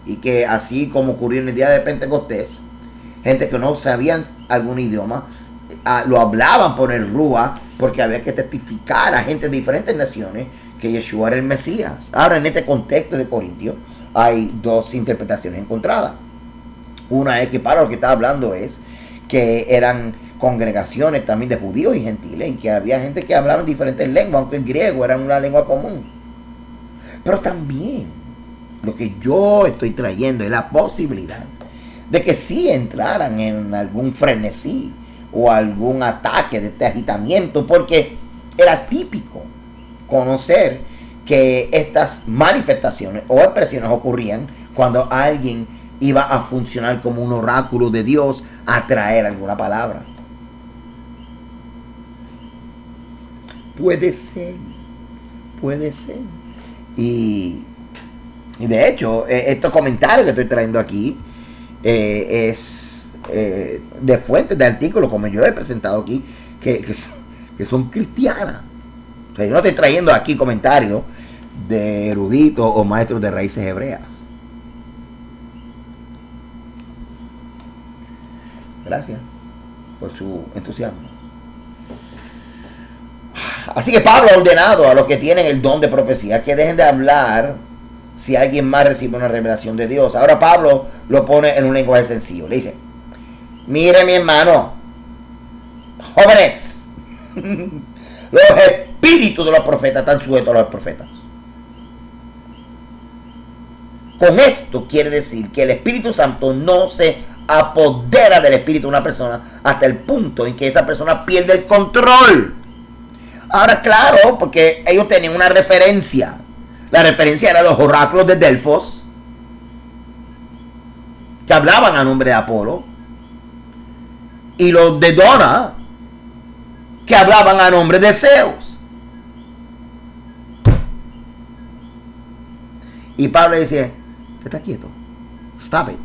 y que así como ocurrió en el día de Pentecostés, gente que no sabían algún idioma, lo hablaban por el Rúa, porque había que testificar a gente de diferentes naciones que Yeshua era el Mesías. Ahora, en este contexto de Corintios, hay dos interpretaciones encontradas. Una es que Pablo lo que está hablando es que eran congregaciones también de judíos y gentiles, y que había gente que hablaba en diferentes lenguas, aunque el griego era una lengua común. Pero también lo que yo estoy trayendo es la posibilidad de que sí entraran en algún frenesí o algún ataque de este agitamiento, porque era típico conocer que estas manifestaciones o expresiones ocurrían cuando alguien iba a funcionar como un oráculo de Dios a traer alguna palabra. Puede ser. Y Y de hecho, estos comentarios que estoy trayendo aquí es de fuentes de artículos como yo he presentado aquí, que son cristianas. O sea, yo no estoy trayendo aquí comentarios de eruditos o maestros de raíces hebreas. Gracias por su entusiasmo. Así que Pablo ha ordenado a los que tienen el don de profecía que dejen de hablar si alguien más recibe una revelación de Dios. Ahora Pablo lo pone en un lenguaje sencillo. Le dice, mire mi hermano, jóvenes, los espíritus de los profetas están sujetos a los profetas. Con esto quiere decir que el Espíritu Santo no se apodera del espíritu de una persona hasta el punto en que esa persona pierde el control. Ahora, claro, porque ellos tenían una referencia. La referencia era los oráculos de Delfos, que hablaban a nombre de Apolo, y los de Dona, que hablaban a nombre de Zeus. Y Pablo dice, está quieto, stop it,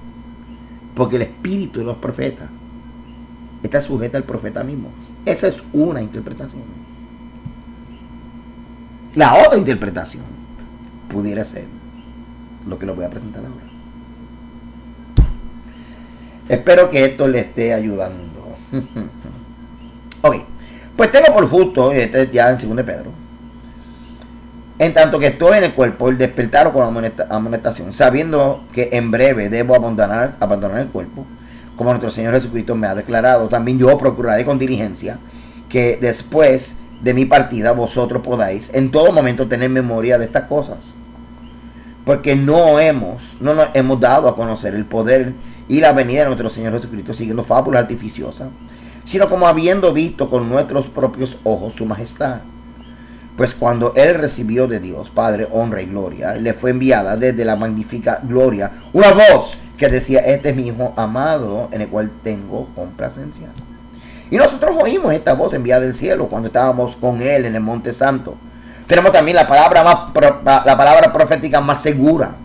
porque el espíritu de los profetas está sujeto al profeta mismo. Esa es una interpretación. La otra interpretación pudiera ser lo que les voy a presentar ahora. Espero que esto le esté ayudando. Ok, pues tengo por justo, este ya en 2 de Pedro, en tanto que estoy en el cuerpo, el despertar con amonestación, sabiendo que en breve debo abandonar el cuerpo, como nuestro Señor Jesucristo me ha declarado. También yo procuraré con diligencia que después de mi partida vosotros podáis en todo momento tener memoria de estas cosas, porque no nos hemos dado a conocer el poder y la venida de nuestro Señor Jesucristo siguiendo fábulas artificiosas, sino como habiendo visto con nuestros propios ojos su majestad. Pues cuando él recibió de Dios Padre honra y gloria, le fue enviada desde la magnífica gloria una voz que decía, este es mi Hijo amado en el cual tengo complacencia. Y nosotros oímos esta voz enviada del cielo cuando estábamos con él en el Monte Santo. Tenemos también la palabra profética más segura,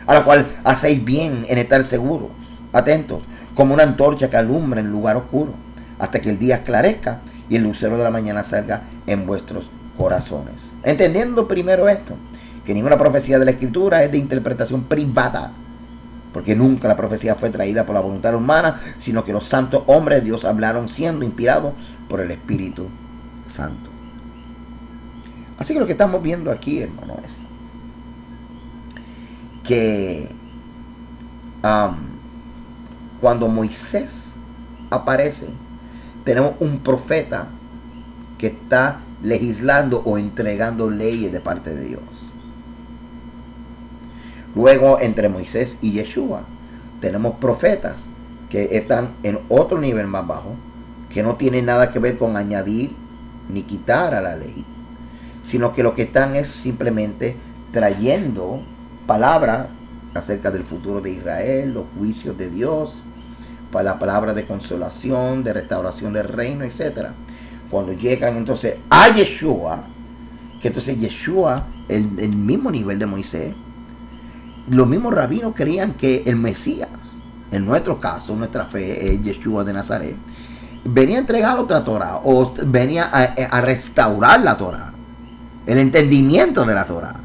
a la cual hacéis bien en estar seguros, atentos, como una antorcha que alumbra en lugar oscuro, hasta que el día esclarezca y el lucero de la mañana salga en vuestros corazones. Entendiendo primero esto, que ninguna profecía de la Escritura es de interpretación privada, porque nunca la profecía fue traída por la voluntad humana, sino que los santos hombres de Dios hablaron siendo inspirados por el Espíritu Santo. Así que lo que estamos viendo aquí, hermano, es que cuando Moisés aparece, tenemos un profeta que está legislando o entregando leyes de parte de Dios. Luego, entre Moisés y Yeshua, tenemos profetas que están en otro nivel más bajo, que no tienen nada que ver con añadir ni quitar a la ley, sino que lo que están es simplemente trayendo palabra acerca del futuro de Israel, los juicios de Dios, para la palabra de consolación, de restauración del reino, etc. Cuando llegan entonces a Yeshua, que entonces Yeshua, el mismo nivel de Moisés, los mismos rabinos creían que el Mesías, en nuestro caso, nuestra fe es Yeshua de Nazaret, venía a entregar otra Torah, o venía a restaurar la Torah, el entendimiento de la Torah,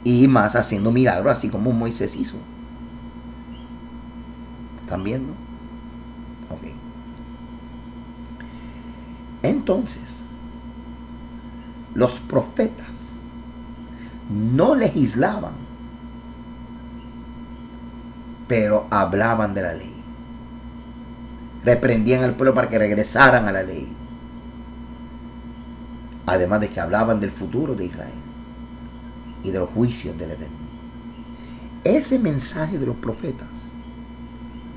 y más haciendo milagros así como Moisés hizo. ¿Están viendo? Ok. Entonces, los profetas no legislaban, pero hablaban de la ley. Reprendían al pueblo para que regresaran a la ley. Además de que hablaban del futuro de Israel y de los juicios del Eterno. Ese mensaje de los profetas,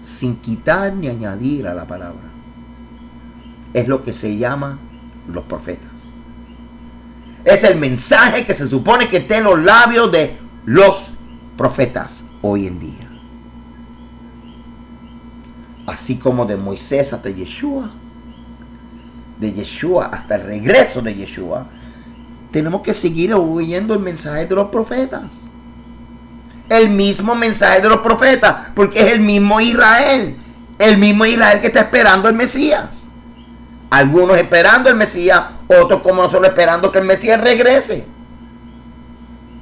sin quitar ni añadir a la palabra, es lo que se llama los profetas. Es el mensaje que se supone que está en los labios de los profetas hoy en día. Así como de Moisés hasta Yeshua, de Yeshua hasta el regreso de Yeshua, tenemos que seguir oyendo el mensaje de los profetas. el mismo mensaje de los profetas, porque es el mismo Israel que está esperando el Mesías. Algunos esperando el Mesías, otros como nosotros esperando que el Mesías regrese.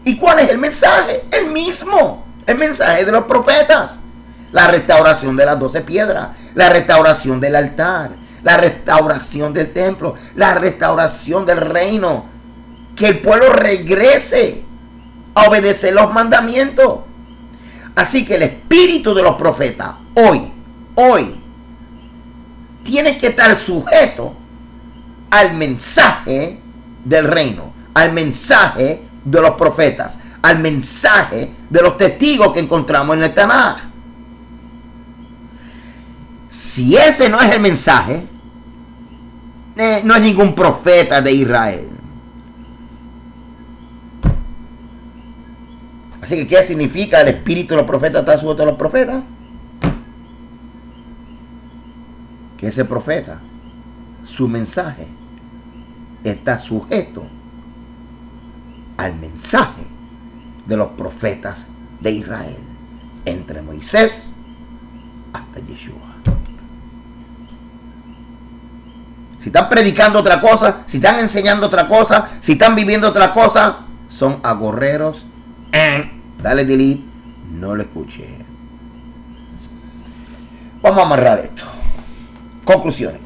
¿Y cuál es el mensaje? El mismo, el mensaje de los profetas. La restauración de las 12 piedras, la restauración del altar, la restauración del templo, la restauración del reino. Que el pueblo regrese a obedecer los mandamientos. Así que el espíritu de los profetas hoy, tiene que estar sujeto al mensaje del reino, al mensaje de los profetas, al mensaje de los testigos que encontramos en el Tanaj. Si ese no es el mensaje, no es ningún profeta de Israel. Así que, ¿qué significa el espíritu de los profetas está sujeto a los profetas? Que ese profeta, su mensaje, está sujeto al mensaje de los profetas de Israel, entre Moisés hasta Yeshua. Si están predicando otra cosa, si están enseñando otra cosa, si están viviendo otra cosa, son agorreros. Dale delete, no lo escuché. Vamos a amarrar esto. Conclusiones.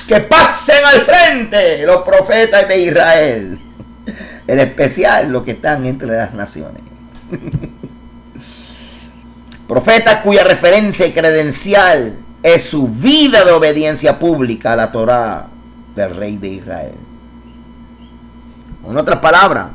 Que pasen al frente los profetas de Israel, en especial los que están entre las naciones. Profetas cuya referencia y credencial es su vida de obediencia pública a la Torá del rey de Israel. En otras palabras,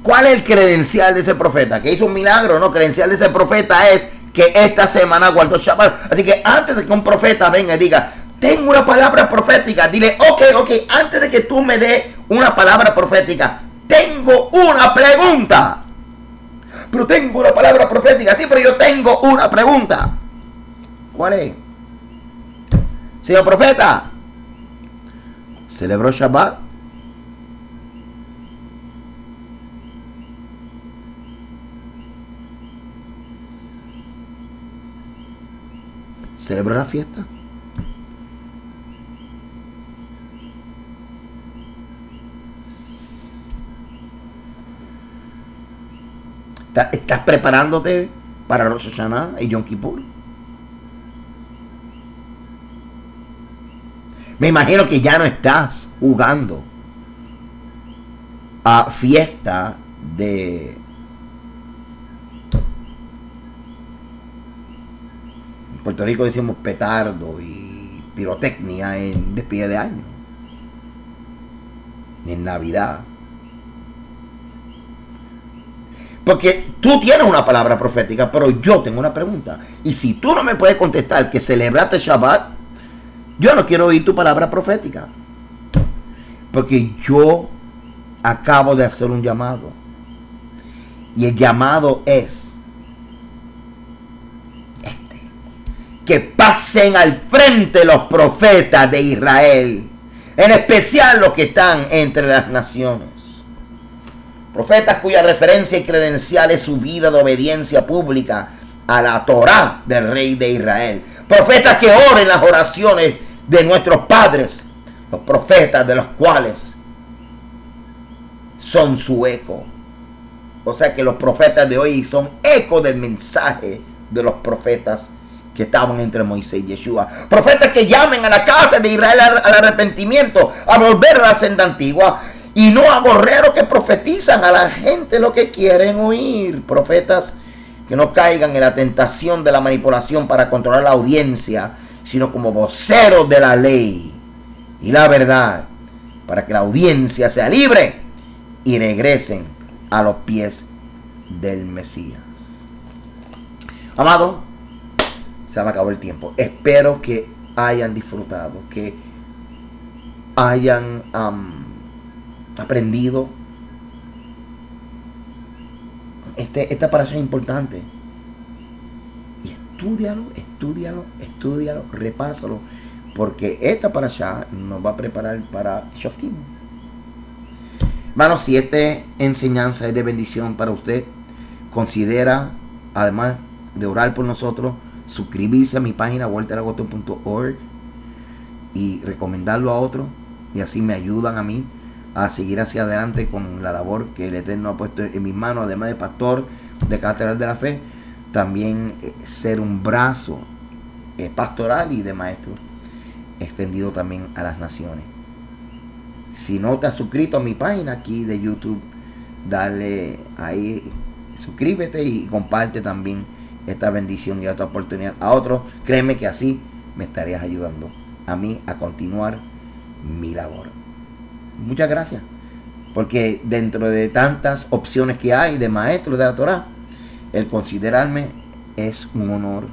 ¿cuál es el credencial de ese profeta? ¿Que hizo un milagro? No, credencial de ese profeta es que esta semana guardó Shabbat. Así que antes de que un profeta venga y diga, tengo una palabra profética, dile, ok, antes de que tú me des una palabra profética, tengo una pregunta. Pero tengo una palabra profética, sí, pero yo tengo una pregunta. ¿Cuál es? Señor profeta, ¿celebró Shabbat? ¿Celebró la fiesta? ¿Estás preparándote para Rosh Hashanah y Yom Kippur? Me imagino que ya no estás jugando a fiesta de... En Puerto Rico decimos petardo y pirotecnia en despedida de año, en Navidad. Porque tú tienes una palabra profética, pero yo tengo una pregunta. Y si tú no me puedes contestar que celebraste Shabbat, yo no quiero oír tu palabra profética. Porque yo acabo de hacer un llamado. Y el llamado es que pasen al frente los profetas de Israel, en especial los que están entre las naciones. Profetas cuya referencia y credencial es su vida de obediencia pública a la Torá del rey de Israel. Profetas que oren las oraciones de nuestros padres, los profetas de los cuales son su eco. O sea que los profetas de hoy son eco del mensaje de los profetas que estaban entre Moisés y Yeshua. Profetas que llamen a la casa de Israel al arrepentimiento, a volver a la senda antigua, y no a gorreros que profetizan a la gente lo que quieren oír. Profetas que no caigan en la tentación de la manipulación para controlar la audiencia, sino como voceros de la ley y la verdad, para que la audiencia sea libre y regresen a los pies del Mesías. Amado, se me acabó el tiempo. Espero que hayan disfrutado, que hayan aprendido. Esta parasha es importante. Y estúdialo, repásalo. Porque esta parasha nos va a preparar para Shoftim. Hermanos, si esta enseñanza es de bendición para usted, considera, además de orar por nosotros, suscribirse a mi página walteragosto.org y recomendarlo a otros, y así me ayudan a mí a seguir hacia adelante con la labor que el Eterno ha puesto en mis manos, además de pastor de Catedral de la Fe, también ser un brazo pastoral y de maestro extendido también a las naciones. Si no te has suscrito a mi página aquí de YouTube, dale ahí, suscríbete y comparte también esta bendición y esta oportunidad a otros. Créeme que así me estarías ayudando a mí a continuar mi labor. Muchas gracias, porque dentro de tantas opciones que hay de maestros de la Torá, el considerarme es un honor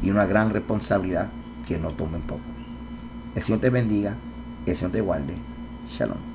y una gran responsabilidad que no tomen poco. El Señor te bendiga, el Señor te guarde. Shalom.